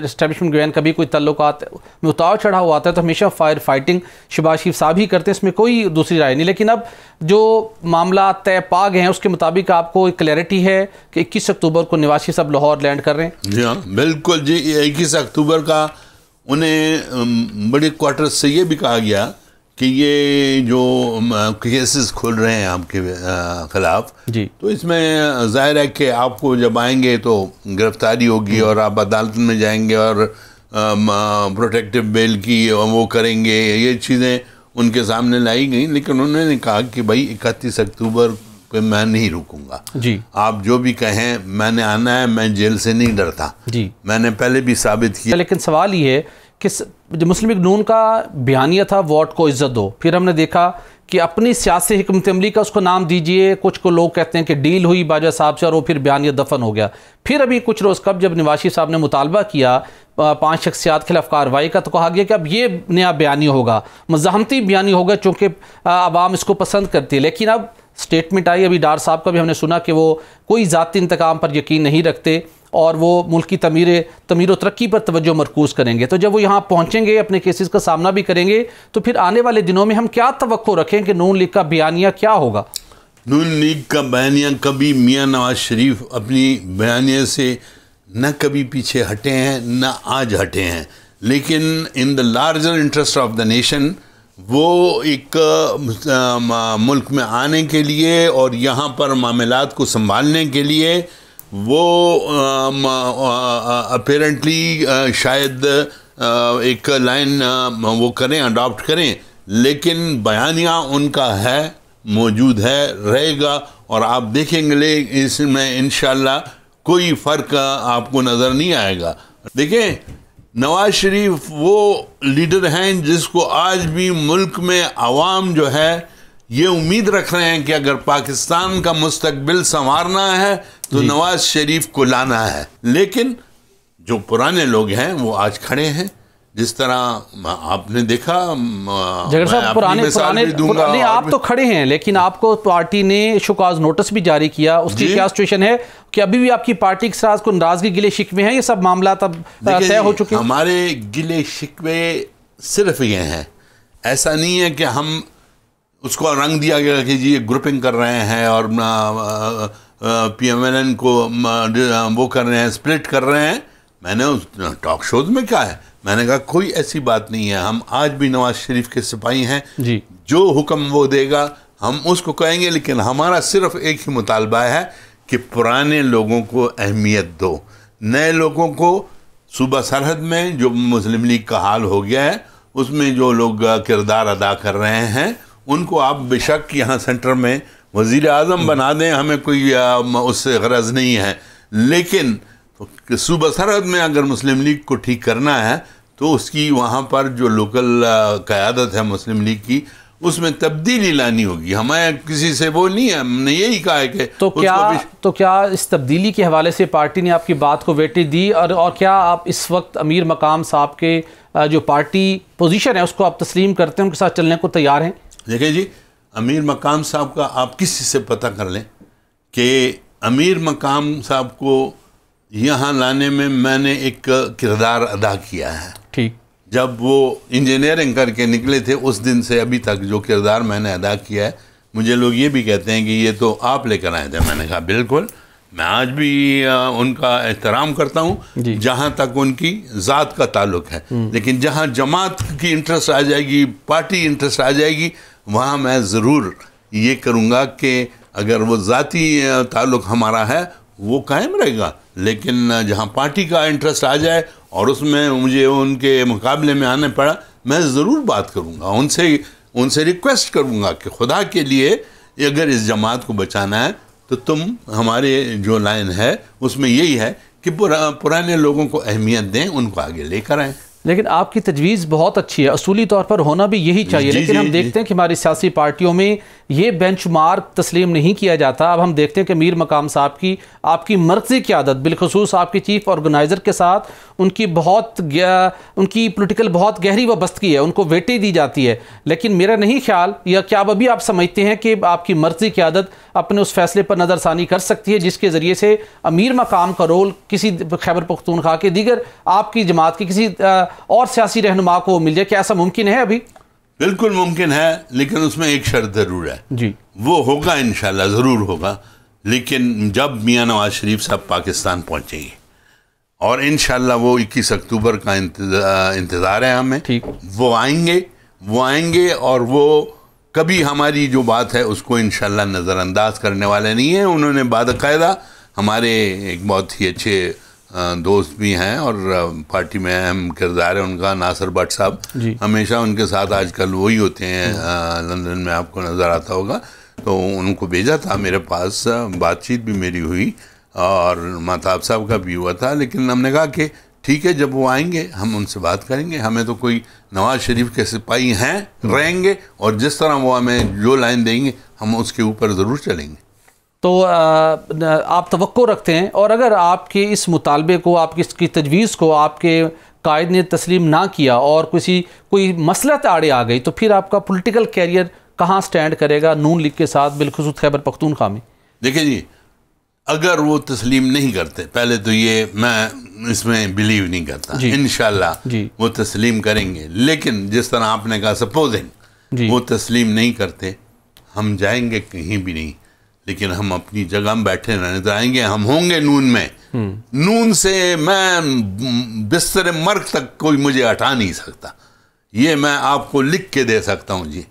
एस्टेब्लिशमेंट के मबैन कभी कोई तल्लुकात में उतार चढ़ाव आता है तो हमेशा फायर फाइटिंग शहबाज शरीफ साहब ही करते हैं, इसमें कोई दूसरी राय नहीं। लेकिन अब जो मामला तय पा गए हैं उसके मुताबिक आपको क्लैरिटी है कि 21 अक्टूबर को नवाज शरीफ साहब लाहौर लैंड कर रहे हैं? जी हाँ, बिल्कुल जी। 21 अक्टूबर का उन्हें बड़े क्वार्टर से ये भी कहा गया कि ये जो केसेस खुल रहे हैं आपके खिलाफ जी, तो इसमें जाहिर है कि आपको जब आएंगे तो गिरफ्तारी होगी और आप अदालत में जाएंगे और प्रोटेक्टिव बेल की वो करेंगे, ये चीज़ें उनके सामने लाई गई। लेकिन उन्होंने कहा कि भाई 31 अक्टूबर पे मैं नहीं रुकूंगा जी, आप जो भी कहें, मैंने आना है, मैं जेल से नहीं डरता जी, मैंने पहले भी साबित किया। लेकिन सवाल ये है कि जो मुस्लिम लीग नून का बयानिया था वोट को इज्जत दो, फिर हमने देखा कि अपनी सियासी हिकमत अमली का उसको नाम दीजिए, कुछ को लोग कहते हैं कि डील हुई बाजवा साहब से और वो फिर बयानिया दफन हो गया। फिर अभी कुछ रोज़ कब जब नवाज शरीफ साहब ने मुतालबा किया 5 शख्सियात के खिलाफ कार्रवाई का, तो कहा गया कि अब ये नया बयानी होगा, मज़ाहमती बयानी होगा, चूँकि आवाम इसको पसंद करती है। लेकिन अब स्टेटमेंट आई अभी डार साहब का भी हमने सुना कि वो कोई ज़ाती इंतकाम पर यकीन नहीं रखते और वो मुल्क की तमीर और तरक्की पर तवज्जो मरकूज़ करेंगे। तो जब वो यहाँ पहुँचेंगे, अपने केसेस का सामना भी करेंगे, तो फिर आने वाले दिनों में हम क्या तवक्को रखें कि नून लीग का बयानिया क्या होगा? नून लीग का बयानिया कभी मियाँ नवाज शरीफ अपनी बयानिया से न कभी पीछे हटे हैं न आज हटे हैं, लेकिन in the larger interest of the nation वो एक मुल्क में आने के लिए और यहाँ पर मामलात को संभालने के लिए वो अपेरेंटली शायद एक लाइन वो करें, अडॉप्ट करें, लेकिन बयानिया उनका है, मौजूद है, रहेगा और आप देखेंगे इसमें इंशाल्लाह कोई फ़र्क आपको नज़र नहीं आएगा। देखें, नवाज शरीफ वो लीडर हैं जिसको आज भी मुल्क में अवाम जो है ये उम्मीद रख रहे हैं कि अगर पाकिस्तान का मुस्तकबिल संवारना है तो नवाज शरीफ को लाना है। लेकिन जो पुराने लोग हैं वो आज खड़े हैं, जिस तरह आपने देखा जगर साहब, पुराने आप तो खड़े हैं, लेकिन आपको पार्टी ने शुकाज नोटिस भी जारी किया, उसकी क्या सिचुएशन है कि अभी भी आपकी पार्टी के साथ कोई नाराजगी गिले शिकवे हैं? ये सब मामला तब तय हो चुके हैं? हमारे गिले शिकवे सिर्फ ये हैं, ऐसा नहीं है कि हम उसको रंग दिया गया कि जी ये ग्रुपिंग कर रहे हैं और PMLN को वो कर रहे हैं, स्प्लिट कर रहे हैं। मैंने उस टॉक शोज में कहा है, मैंने कहा कोई ऐसी बात नहीं है, हम आज भी नवाज शरीफ के सिपाही हैं जी। जो हुक्म वो देगा हम उसको कहेंगे, लेकिन हमारा सिर्फ एक ही मुतालबा है कि पुराने लोगों को अहमियत दो, नए लोगों को सूबा सरहद में जो मुस्लिम लीग का हाल हो गया है उसमें जो लोग किरदार अदा कर रहे हैं उनको आप बेशक यहाँ सेंटर में वज़ीर आज़म बना दें, हमें कोई उससे गरज नहीं है, लेकिन सूबा सरहद में अगर मुस्लिम लीग को ठीक करना है तो उसकी वहाँ पर जो लोकल क़यादत है मुस्लिम लीग की उसमें तब्दीली लानी होगी। हमें किसी से वो नहीं है, हमने यही कहा है कि तो क्या इस तब्दीली के हवाले से पार्टी ने आपकी बात को वेटेज दी और क्या आप इस वक्त अमीर मकाम साहब के जो पार्टी पोजीशन है उसको आप तस्लीम करते हैं, उनके साथ चलने को तैयार हैं? देखिए जी, अमीर मकाम साहब का आप किसी से पता कर लें कि अमीर मकाम साहब को यहाँ लाने में मैंने एक किरदार अदा किया है। ठीक, जब वो इंजीनियरिंग करके निकले थे उस दिन से अभी तक जो किरदार मैंने अदा किया है, मुझे लोग ये भी कहते हैं कि ये तो आप लेकर आए थे। मैंने कहा बिल्कुल, मैं आज भी उनका एहतराम करता हूँ जहाँ तक उनकी ज़ात का ताल्लुक है, लेकिन जहाँ जमात की इंटरेस्ट आ जाएगी, पार्टी इंटरेस्ट आ जाएगी, वहाँ मैं ज़रूर ये करूँगा कि अगर वो ज़ाती ताल्लुक हमारा है वो कायम रहेगा, लेकिन जहाँ पार्टी का इंटरेस्ट आ जाए और उसमें मुझे उनके मुकाबले में आने पड़ा, मैं ज़रूर बात करूँगा, उनसे रिक्वेस्ट करूँगा कि खुदा के लिए अगर इस जमात को बचाना है तो तुम हमारे जो लाइन है उसमें यही है कि पुराने लोगों को अहमियत दें, उनको आगे लेकर आएँ। लेकिन आपकी तजवीज़ बहुत अच्छी है, असूली तौर पर होना भी यही चाहिए, लेकिन हम देखते हैं कि हमारी सियासी पार्टियों में ये बेंचमार्क तस्लीम नहीं किया जाता। अब हम देखते हैं कि मीर मकाम साहब की आपकी मर्कज़ी क़यादत, बिलखसूस आपकी चीफ ऑर्गेनाइज़र के साथ उनकी पॉलिटिकल बहुत गहरी वाबस्तगी है, उनको वेटेज दी जाती है, लेकिन मेरा नहीं ख्याल, या क्या अब अभी आप समझते हैं कि आपकी मर्कज़ी क़यादत अपने उस फैसले पर नज़रसानी कर सकती है जिसके ज़रिए से अमीर मकाम का रोल किसी खैबर पख्तूनख्वा के दीगर आपकी जमात की किसी और सियासी रहनुमा को मिल जाए? क्या ऐसा मुमकिन है अभी? बिल्कुल मुमकिन है, लेकिन उसमें एक शर्त ज़रूर है जी, वो होगा इंशाल्लाह, ज़रूर होगा, लेकिन जब मियां नवाज शरीफ साहब पाकिस्तान पहुंचेंगे और इंशाल्लाह वो 21 अक्टूबर का इंतज़ार है हमें, वो आएंगे और वो कभी हमारी जो बात है उसको इंशाल्लाह नज़रअंदाज करने वाले नहीं हैं। उन्होंने बाकायदा, हमारे एक बहुत ही अच्छे दोस्त भी हैं और पार्टी में अहम किरदार है उनका, नासिर भट्ट साहब, हमेशा उनके साथ आजकल वही होते हैं, लंदन में आपको नज़र आता होगा, तो उनको भेजा था मेरे पास, बातचीत भी मेरी हुई और महताब साहब का भी हुआ था, लेकिन हमने कहा कि ठीक है, जब वो आएंगे हम उनसे बात करेंगे, हमें तो कोई नवाज शरीफ के सिपाही हैं, रहेंगे, और जिस तरह वो हमें जो लाइन देंगे हम उसके ऊपर ज़रूर चलेंगे। तो आप तवक्को रखते हैं, और अगर आपके इस मुतालबे को, आपकी इसकी तजवीज़ को आपके कायद ने तस्लीम ना किया और कोई मसलहत आड़े आ गई, तो फिर आपका पॉलिटिकल कैरियर कहाँ स्टैंड करेगा नून लीग के साथ, बिलखुसूस खैबर पख्तूनख्वा में? देखिए जी, अगर वो तस्लीम नहीं करते, पहले तो ये मैं इसमें बिलीव नहीं करता, इंशाल्लाह वो तस्लीम करेंगे, लेकिन जिस तरह आपने कहा सपोजिंग वो तस्लीम नहीं करते, हम जाएंगे कहीं भी नहीं, लेकिन हम अपनी जगह में बैठे रहने तो आएंगे, हम होंगे नून में, नून से मैं बिस्तर मर्ग तक कोई मुझे हटा नहीं सकता, ये मैं आपको लिख के दे सकता हूँ जी।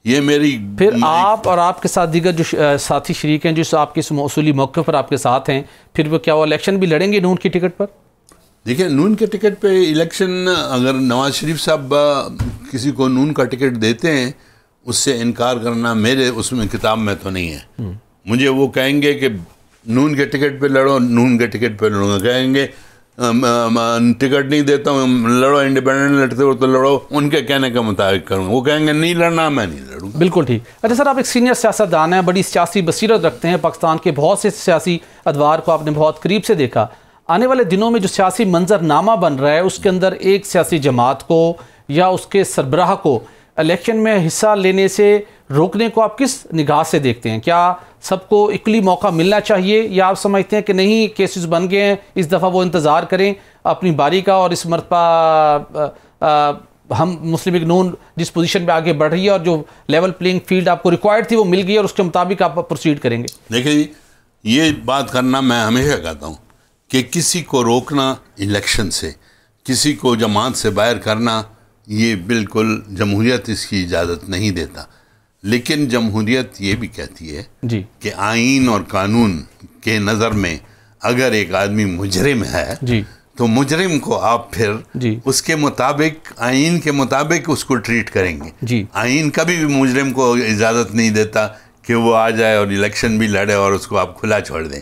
ये मेरी फिर आप और आपके साथ दीगर जो साथी शरीक हैं जो आपके इस मौसूली मौके पर आपके साथ हैं, फिर वो क्या वो इलेक्शन भी लड़ेंगे नून की टिकट पर? देखिए, नून के टिकट पे इलेक्शन, अगर नवाज शरीफ साहब किसी को नून का टिकट देते हैं, उससे इनकार करना मेरे उसमें किताब में तो नहीं है। मुझे वो कहेंगे कि नून के टिकट पे लड़ो, नून के टिकट पे लड़ूंगा, कहेंगे टिकट नहीं देता हूँ, लड़ो, इंडिपेंडेंट लड़ते हो तो लड़ो, उनके कहने के मुताबिक करूँगा। वो कहेंगे नहीं लड़ना, मैं नहीं लड़ूंगा। बिल्कुल ठीक। अच्छा सर, आप एक सीनियर सियासतदान हैं, बड़ी सियासी बसीरत रखते हैं, पाकिस्तान के बहुत से सियासी अदवार को आपने बहुत करीब से देखा। आने वाले दिनों में जो सियासी मंजरनामा बन रहा है, उसके अंदर एक सियासी जमात को या उसके सरबराह को इलेक्शन में हिस्सा लेने से रोकने को आप किस निगाह से देखते हैं? क्या सबको इक्वली मौका मिलना चाहिए, या आप समझते हैं कि नहीं, केसेस बन गए हैं, इस दफ़ा वो इंतज़ार करें अपनी बारी का, और इस मरतबा हम मुस्लिम लीग नून जिस पोजीशन पे आगे बढ़ रही है और जो लेवल प्लेइंग फील्ड आपको रिक्वायर्ड थी वो मिल गई और उसके मुताबिक आप प्रोसीड करेंगे? देखिए, ये बात करना मैं हमेशा कहता हूँ कि किसी को रोकना इलेक्शन से, किसी को जमात से बाहर करना, ये बिल्कुल जमहूरियत इसकी इजाज़त नहीं देता। लेकिन जमहूरियत ये भी कहती है जी कि आईन और कानून के नज़र में अगर एक आदमी मुजरिम है जी, तो मुजरिम को आप फिर जी उसके मुताबिक, आईन के मुताबिक उसको ट्रीट करेंगे जी। आईन कभी भी मुजरिम को इजाज़त नहीं देता कि वो आ जाए और इलेक्शन भी लड़े और उसको आप खुला छोड़ दें।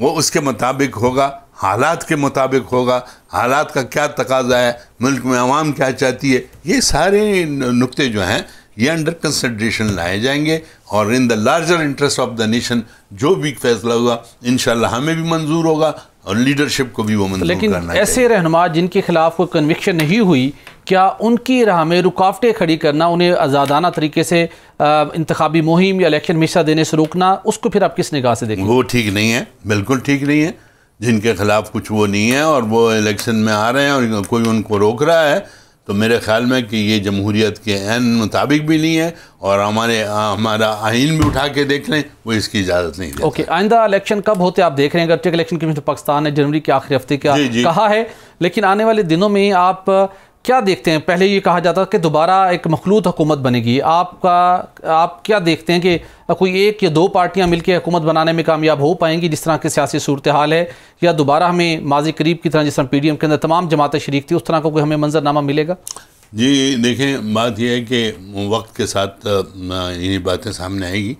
वो उसके मुताबिक होगा, हालात के मुताबिक होगा, हालात का क्या तकाजा है, मुल्क में आवाम क्या चाहती है, ये सारे नुक्ते जो हैं ये अंडर कंसिडरेशन लाए जाएंगे और in the larger interest of the nation जो भी फैसला होगा इंशाल्लाह हमें भी मंजूर होगा और लीडरशिप को भी वो मंजूर लेकिन करना ऐसे रहनुमा जिनके खिलाफ कोई कन्विक्शन नहीं हुई, क्या उनकी राह में रुकावटें खड़ी करना, उन्हें आज़ादाना तरीके से इंतखाबी मुहिम या इलेक्शन में हिस्सा देने से रोकना, उसको फिर आप किस निगाह से देखें? वो ठीक नहीं है, बिल्कुल ठीक नहीं है। जिनके खिलाफ कुछ वो नहीं है और वो इलेक्शन में आ रहे हैं और कोई उनको रोक रहा है, तो मेरे ख्याल में कि ये जमहूरियत के ऐन मुताबिक भी नहीं है और हमारा आइन भी उठा के देख लें, वो इसकी इजाज़त नहीं देता। ओके, आइंदा इलेक्शन कब होते आप देख रहे हैं? अगर इलेक्शन कमीशन पाकिस्तान ने जनवरी के आखिरी हफ्ते का कहा है, लेकिन आने वाले दिनों में आप क्या देखते हैं? पहले ये कहा जाता कि दोबारा एक मखलूत हुकूमत बनेगी, आप क्या देखते हैं कि कोई एक या दो पार्टियां मिलकर हुकूमत बनाने में कामयाब हो पाएंगी जिस तरह की सियासी सूरत हाल है, या दोबारा हमें माजी करीब की तरह जिस तरह PDM के अंदर तमाम जमातें शरीक थी उस तरह का कोई हमें मंजरनामा मिलेगा? जी देखें, बात यह है कि वक्त के साथ ये बातें सामने आएगी।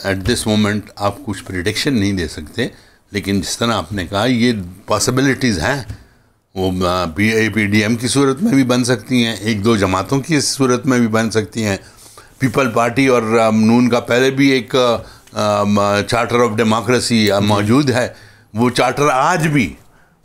एट दिस मोमेंट आप कुछ प्रिडिक्शन नहीं दे सकते, लेकिन जिस तरह आपने कहा ये पॉसिबिलिटीज़ हैं, वो PDM की सूरत में भी बन सकती हैं, एक दो जमातों की सूरत में भी बन सकती हैं। पीपल पार्टी और नून का पहले भी एक चार्टर ऑफ डेमोक्रेसी मौजूद है, वो चार्टर आज भी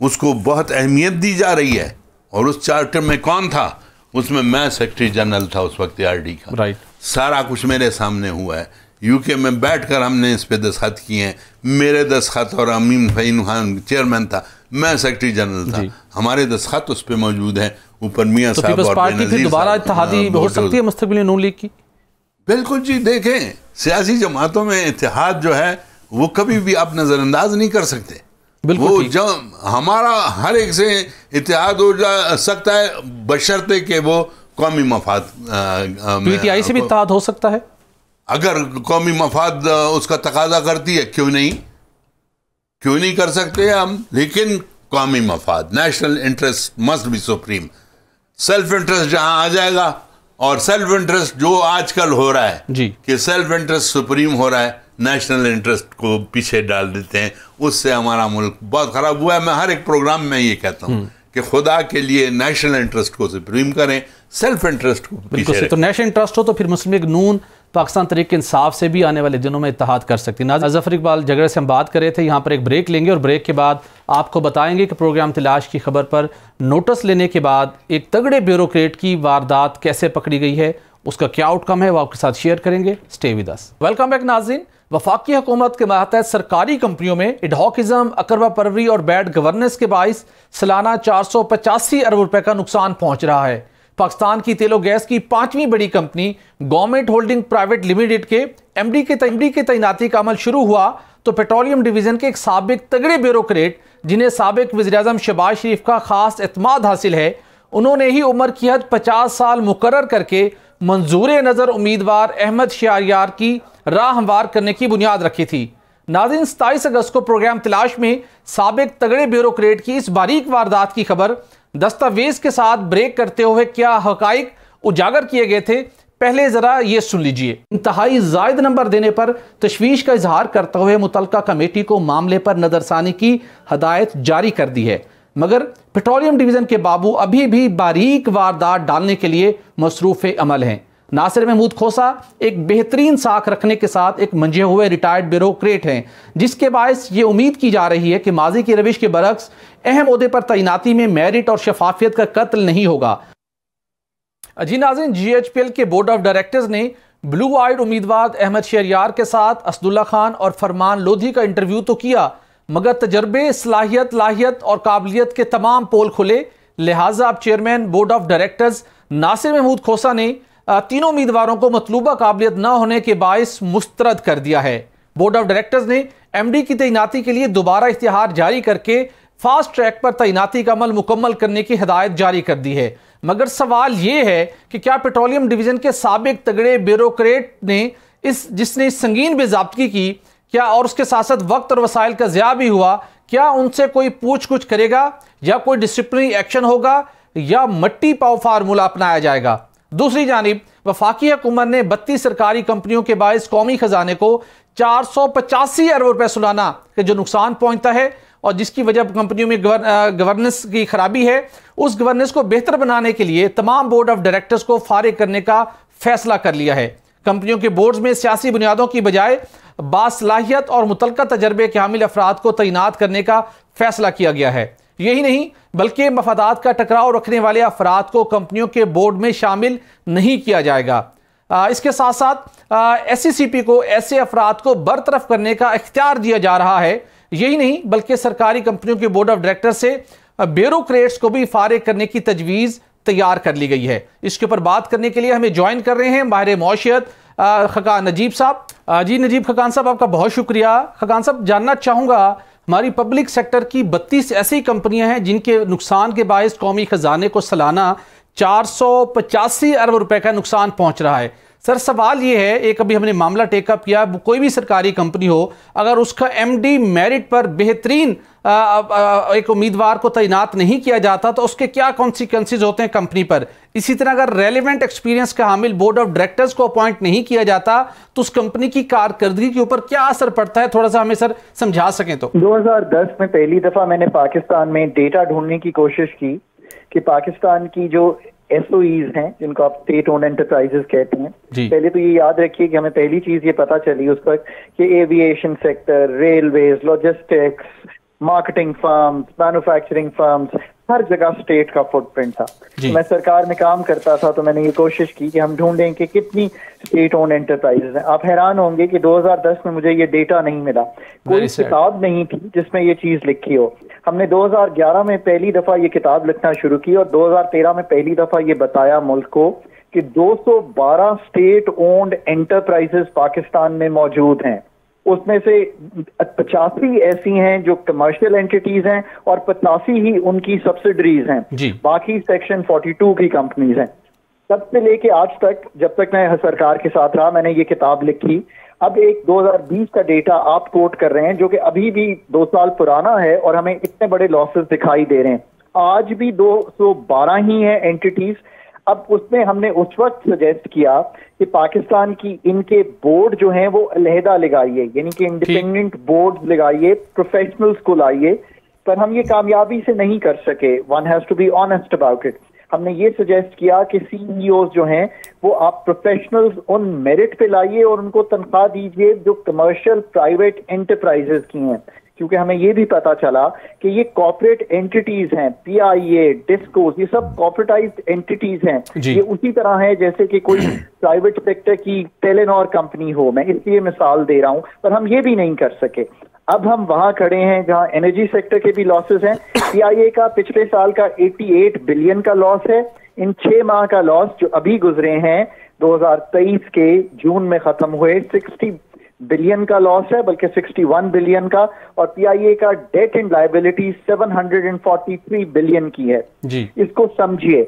उसको बहुत अहमियत दी जा रही है। और उस चार्टर में कौन था? उसमें मैं सेक्रेटरी जनरल था उस वक्त RD का। राइट। सारा कुछ मेरे सामने हुआ है, UK में बैठकर हमने इस पे दस्तखत किए हैं, मेरे दस्तखत, और अमीन फ़हीम खान चेयरमैन था, मैं सेक्रेटरी जनरल था, हमारे दस्तखत उस पे मौजूद हैं। ऊपर मियाँ साहब और पीपल्स पार्टी फिर दोबारा इत्तेहादी हो सकती है मुस्तकबिल नून लीग की? बिल्कुल जी। देखें, सियासी जमातों में इत्तेहाद जो है वो कभी भी आप नज़रअंदाज नहीं कर सकते। वो जब हमारा हर एक से इत्तेहाद हो जा सकता है बशर्ते कि वो कौमी मफाद, PTI से भी इत्तेहाद हो सकता है अगर कौमी मफाद उसका तकाजा करती है, क्यों नहीं कर सकते हम। लेकिन कौमी मफाद, national interest must be supreme. Self interest जहां आ जाएगा, और सेल्फ इंटरेस्ट जो आजकल हो रहा है जी कि सेल्फ इंटरेस्ट सुप्रीम हो रहा है, नेशनल इंटरेस्ट को पीछे डाल देते हैं, उससे हमारा मुल्क बहुत ख़राब हुआ है। मैं हर एक प्रोग्राम में ये कहता हूँ कि खुदा के लिए नेशनल इंटरेस्ट को सुप्रीम करें, सेल्फ इंटरेस्ट को पीछे रखें। तो नेशनल इंटरेस्ट हो तो फिर मुस्लिम लीग नून पाकिस्तान तहरीक इंसाफ से भी आने वाले दिनों में इत्तेहाद कर सकती है। नाज़िर ज़फ़र इकबाल झगड़े से हम बात कर रहे थे, यहाँ पर एक ब्रेक लेंगे और ब्रेक के बाद आपको बताएंगे कि प्रोग्राम तलाश की खबर पर नोटिस लेने के बाद एक तगड़े ब्यूरोक्रेट की वारदात कैसे पकड़ी गई है, उसका क्या आउटकम है वो आपके साथ शेयर करेंगे। Stay with us. Welcome back नाज़रीन। वफाकी हुकूमत के मातहत सरकारी कंपनियों में एडहॉकिज्म, अकरवा परवरी और बैड गवर्नेंस के बाइस सालाना 485 अरब रुपए का नुकसान पहुंच रहा है। पाकिस्तान की तेलो गैस की 5वीं बड़ी company government holding private limited के MD की तैनाती का अमल शुरू हुआ तो पेट्रोलियम डिवीजन के एक साबिक तगड़े ब्यूरोक्रेट, जिन्हें साबिक वज़ीर-ए-आज़म शहबाज शरीफ का खास एतमाद हासिल है, उन्होंने ही उम्र की हद 50 साल मुकर्रर करके मंजूर नज़र उम्मीदवार अहमद शहरयार की राह हमवार करने की बुनियाद रखी थी। नाज़रीन, 27 अगस्त को प्रोग्राम तलाश में साबिक तगड़े ब्यूरोक्रेट की इस बारीक वारदात की खबर दस्तावेज के साथ ब्रेक करते हुए क्या हकाइक उजागर किए गए थे, पहले जरा ये सुन लीजिए। इंतहाई जायद नंबर देने पर तशवीश का इजहार करते हुए मुतलका कमेटी को मामले पर नजरसानी की हदायत जारी कर दी है, मगर पेट्रोलियम डिवीजन के बाबू अभी भी बारीक वारदात डालने के लिए मसरूफ़ अमल हैं। नासिर महमूद खोसा एक बेहतरीन साख रखने के साथ एक मंजे हुए रिटायर्ड ब्यूरोक्रेट हैं, जिसके बायस ये उम्मीद की जा रही है कि माजी की रविश के बरक्स अहम ओहदे पर तैनाती में मेरिट और शफाफियत का कत्ल नहीं होगा। जी नाज़रीन, GHPL के बोर्ड ऑफ डायरेक्टर्स ने ब्लू आइड उम्मीदवार अहमद शहरयार के साथ असदुल्ला खान और फरमान लोधी का इंटरव्यू तो किया, मगर तजर्बे, सलाहियत, लाहियत और काबिलियत के तमाम पोल खुले। लिहाजा अब chairman board of directors Nasir Mahmood Khosa ने तीनों उम्मीदवारों को मतलूबा काबिलियत न होने के बायस मुस्तरद कर दिया है। बोर्ड ऑफ डायरेक्टर्स ने MD की तैनाती के लिए दोबारा इश्तिहार जारी करके फास्ट ट्रैक पर तैनाती का अमल मुकम्मल करने की हिदायत जारी कर दी है, मगर सवाल यह है कि क्या पेट्रोलियम डिवीजन के साबिक तगड़े ब्यूरोक्रेट ने जिसने संगीन बेज़ाब्तगी की, क्या और उसके साथ साथ वक्त और वसाइल का ज़िया भी हुआ, क्या उनसे कोई पूछ कुछ करेगा या कोई डिसिप्लिनरी एक्शन होगा या मट्टी पाव फार्मूला अपनाया जाएगा? दूसरी जानिब वफाकी हुकूमत ने 32 सरकारी कंपनियों के बायस कौमी खजाने को 485 अरब रुपए सालाना के जो नुकसान पहुंचता है और जिसकी वजह कंपनियों में गवर्नेंस की खराबी है, उस गवर्नेंस को बेहतर बनाने के लिए तमाम बोर्ड ऑफ डायरेक्टर्स को फारिग करने का फैसला कर लिया है। कंपनियों के बोर्ड्स में सियासी बुनियादों की बजाय बासलाहियत और मुतलका तजर्बे के हामिल अफराद को तैनात करने का फैसला किया गया है। यही नहीं बल्कि मफादात का टकराव रखने वाले अफराद को कंपनियों के बोर्ड में शामिल नहीं किया जाएगा। इसके साथ साथ SCCP को ऐसे अफराद को बरतरफ करने का इख्तियार दिया जा रहा है। यही नहीं बल्कि सरकारी कंपनियों के बोर्ड ऑफ डायरेक्टर से ब्यूरोक्रेट्स को भी फारिग करने की तजवीज़ तैयार कर ली गई है। इसके ऊपर बात करने के लिए हमें ज्वाइन कर रहे हैं माहिर मौशियत खकान नजीब साहब। जी नजीब खकान साहब, आपका बहुत शुक्रिया। खकान साहब, जानना चाहूँगा, हमारी पब्लिक सेक्टर की 32 ऐसी कंपनियां हैं जिनके नुकसान के बायस कौमी खजाने को सालाना 485 अरब रुपए का नुकसान पहुंच रहा है। सर, सवाल ये है, एक अभी हमने मामला टेकअप किया, कोई भी सरकारी कंपनी हो, अगर उसका MD मेरिट पर बेहतरीन एक उम्मीदवार को तैनात नहीं किया जाता तो उसके क्या कॉन्सिक्वेंसेज होते हैं कंपनी पर। इसी तरह अगर रेलिवेंट एक्सपीरियंस का हामिल बोर्ड ऑफ डायरेक्टर्स को अपॉइंट नहीं किया जाता तो उस कंपनी की कारकर्दगी के ऊपर क्या असर पड़ता है, थोड़ा सा हमें सर समझा सकें तो। 2010 में पहली दफा मैंने पाकिस्तान में डेटा ढूंढने की कोशिश की कि पाकिस्तान की जो SOEs हैं, जिनको आप स्टेट ओन एंटरप्राइजेस कहते हैं, पहले तो ये याद रखिए कि हमें पहली चीज ये पता चली उस वक्त कि aviation sector, railways, logistics, marketing firms, manufacturing firms, हर जगह स्टेट का फुटप्रिंट था। मैं सरकार में काम करता था तो मैंने ये कोशिश की कि हम ढूंढें कि कितनी स्टेट ओन एंटरप्राइजेस हैं। आप हैरान होंगे कि 2010 में मुझे ये डेटा नहीं मिला, कोई किताब नहीं थी जिसमें ये चीज लिखी हो। हमने 2011 में पहली दफा ये किताब लिखना शुरू की और 2013 में पहली दफा ये बताया मुल्क को कि 212 स्टेट ओन्ड एंटरप्राइजेस पाकिस्तान में मौजूद हैं। उसमें से 85 ऐसी हैं जो कमर्शियल एंटिटीज हैं और 85 ही उनकी सब्सिडरीज हैं, बाकी सेक्शन 42 की कंपनीज हैं। तब से लेके आज तक, जब तक मैं सरकार के साथ रहा, मैंने ये किताब लिखी। अब एक 2020 का डेटा आप कोट कर रहे हैं जो कि अभी भी 2 साल पुराना है और हमें इतने बड़े लॉसेस दिखाई दे रहे हैं। आज भी 212 ही हैं एंटिटीज। अब उसमें हमने उस वक्त सजेस्ट किया कि पाकिस्तान की इनके बोर्ड जो हैं वो अलहदा लगाइए, यानी कि इंडिपेंडेंट बोर्ड लगाइए, प्रोफेशनल्स को लाइए, पर हम ये कामयाबी से नहीं कर सके। One has to be honest about it. हमने ये सजेस्ट किया कि CEOs जो हैं वो आप प्रोफेशनल्स उन मेरिट पे लाइए और उनको तनख्वाह दीजिए जो कमर्शियल प्राइवेट एंटरप्राइजेस की हैं, क्योंकि हमें ये भी पता चला कि ये कॉर्पोरेट एंटिटीज हैं, PIA, डिस्कोस, ये सब कॉर्पोरेटाइज्ड एंटिटीज हैं। ये उसी तरह है जैसे कि कोई प्राइवेट सेक्टर की टेलीनॉर कंपनी हो। मैं इसलिए मिसाल दे रहा हूं, पर हम ये भी नहीं कर सके। अब हम वहां खड़े हैं जहां एनर्जी सेक्टर के भी लॉसेस हैं। PIA का पिछले साल का 88 बिलियन का लॉस है। इन 6 माह का लॉस जो अभी गुजरे हैं 2023 के जून में खत्म हुए 60 बिलियन का लॉस है, बल्कि 61 बिलियन का, और पीआईए का डेट एंड लायबिलिटी 743 बिलियन की है जी। इसको समझिए।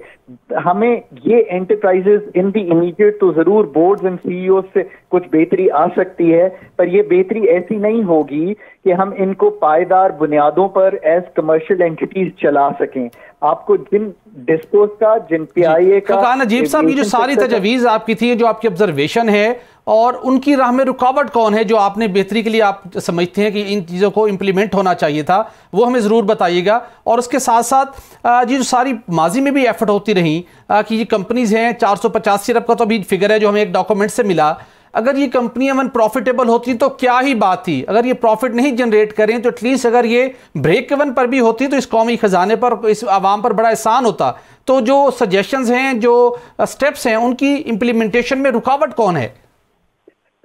हमें ये एंटरप्राइजेस इन दी इमीडिएट तो जरूर बोर्ड्स एंड सीईओ से कुछ बेहतरी आ सकती है, पर ये बेहतरी ऐसी नहीं होगी कि हम इनको पायदार बुनियादों पर एज कमर्शियल एंटिटीज चला सकें। आपको जिन डिस्कोस का, जिन पीआईए का, नजीब साहब, ये जो सारी तजवीज़ आपकी थी, जो आपकी ऑब्जर्वेशन है, और उनकी राह में रुकावट कौन है जो आपने बेहतरी के लिए आप समझते हैं कि इन चीज़ों को इम्प्लीमेंट होना चाहिए था, वो हमें ज़रूर बताइएगा। और उसके साथ साथ ये जो सारी माजी में भी एफर्ट होती रही कि ये कंपनीज हैं, 485 अरब का तो अभी फिगर है जो हमें एक डॉक्यूमेंट से मिला, अगर ये कंपनियां वन प्रॉफिटेबल होती तो क्या ही बात थी। अगर ये प्रॉफिट नहीं जनरेट करें तो एटलीस्ट अगर ये ब्रेक इवन पर भी होती तो इस कौमी खजाने पर, इस आवाम पर बड़ा एहसान होता। तो जो सजेशंस हैं, जो स्टेप्स हैं, उनकी इम्प्लीमेंटेशन में रुकावट कौन है?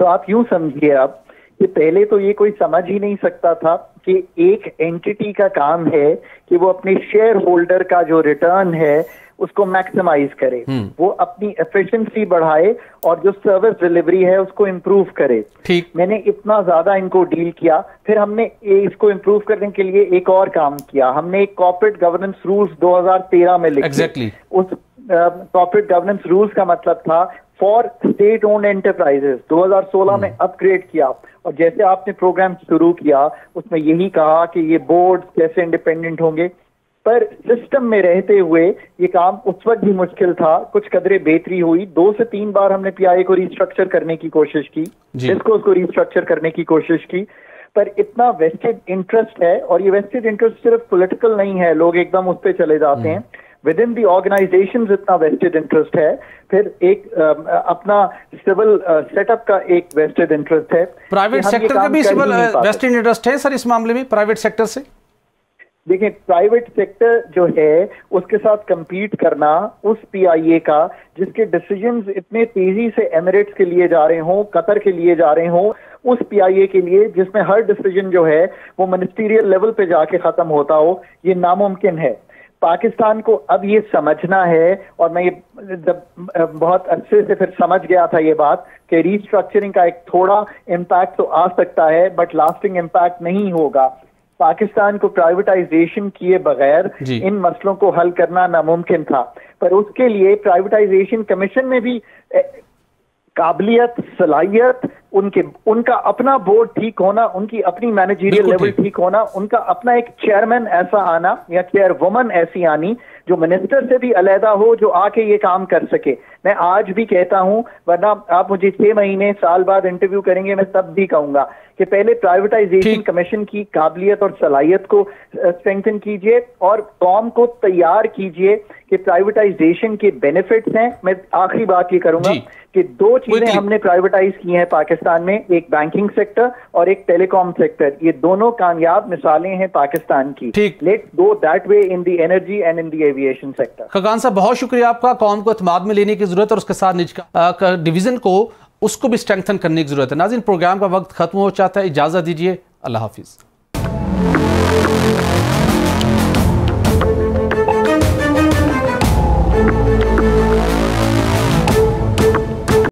तो आप यूं समझिए आप कि पहले तो ये कोई समझ ही नहीं सकता था कि एक एंटिटी का काम है कि वो अपने शेयर होल्डर का जो रिटर्न है उसको मैक्सिमाइज करे, वो अपनी एफिशिएंसी बढ़ाए और जो सर्विस डिलीवरी है उसको इम्प्रूव करे। ठीक, मैंने इतना ज्यादा इनको डील किया, फिर हमने इसको इम्प्रूव करने के लिए एक और काम किया। हमने एक कॉर्पोरेट गवर्नेंस रूल्स 2013 में लिखे। Exactly. उस कॉर्पोरेट गवर्नेंस रूल्स का मतलब था फॉर स्टेट ओन्ड एंटरप्राइजेस, 2016 में अपग्रेड किया। और जैसे आपने प्रोग्राम शुरू किया उसमें यही कहा कि ये बोर्ड कैसे इंडिपेंडेंट होंगे, पर सिस्टम में रहते हुए ये काम उस वक्त भी मुश्किल था। कुछ कदरे बेहतरी हुई, 2 से 3 बार हमने पीआईए को रिस्ट्रक्चर करने की कोशिश की, इसको उसको रिस्ट्रक्चर करने की कोशिश की, पर इतना वेस्टेड इंटरेस्ट है, और ये वेस्टेड इंटरेस्ट सिर्फ पॉलिटिकल नहीं है, लोग एकदम उस पर चले जाते हैं, विद इन दी ऑर्गेनाइजेशन इतना वेस्टेड इंटरेस्ट है, फिर एक अपना सिविल सेटअप का एक वेस्टेड इंटरेस्ट है। प्राइवेट सेक्टर का भी सिविल वेस्टेड इंटरेस्ट है सर इस मामले में, प्राइवेट सेक्टर से? देखिए, प्राइवेट सेक्टर जो है उसके साथ compete करना उस पीआईए का जिसके डिसीजंस इतने तेजी से एमिरेट्स के लिए जा रहे हों, कतर के लिए जा रहे हों, उस पीआईए के लिए जिसमें हर डिसीजन जो है वो मिनिस्टीरियल लेवल पे जाके खत्म होता हो, ये नामुमकिन है। पाकिस्तान को अब ये समझना है, और मैं ये बहुत अच्छे से फिर समझ गया था ये बात कि रीस्ट्रक्चरिंग का एक थोड़ा इम्पैक्ट तो आ सकता है, बट लास्टिंग इम्पैक्ट नहीं होगा। पाकिस्तान को प्राइवेटाइजेशन किए बगैर इन मसलों को हल करना नामुमकिन था, पर उसके लिए प्राइवेटाइजेशन कमीशन में भी काबिलियत, सलाहियत, उनका अपना बोर्ड ठीक होना, उनकी अपनी मैनेजरियल लेवल ठीक होना, उनका अपना एक चेयरमैन ऐसा आना या चेयरवुमन ऐसी आनी जो मिनिस्टर से भी अलहदा हो, जो आके ये काम कर सके। मैं आज भी कहता हूं, वरना आप मुझे 6 महीने साल बाद इंटरव्यू करेंगे, मैं तब भी कहूंगा कि पहले प्राइवेटाइजेशन कमीशन की काबिलियत और सलाहियत को स्ट्रेंथन कीजिए और कौम को तैयार कीजिए कि प्राइवेटाइजेशन के बेनिफिट्स हैं। मैं आखिरी बात ये करूंगा कि 2 चीजें हमने प्राइवेटाइज की हैं पाकिस्तान में, एक बैंकिंग सेक्टर और एक टेलीकॉम सेक्टर। ये दोनों कामयाब मिसालें हैं पाकिस्तान की। Let's go that way in the energy and in the aviation sector. Khaqan साहब, बहुत शुक्रिया आपका। कौम को एतमाद में लेने की जरूरत है और उसके साथ निज का डिवीजन को उसको भी स्ट्रेंथन करने की जरूरत है। नाज़रीन, प्रोग्राम का वक्त खत्म हो जाता है, इजाजत दीजिए, अल्लाह हाफिज।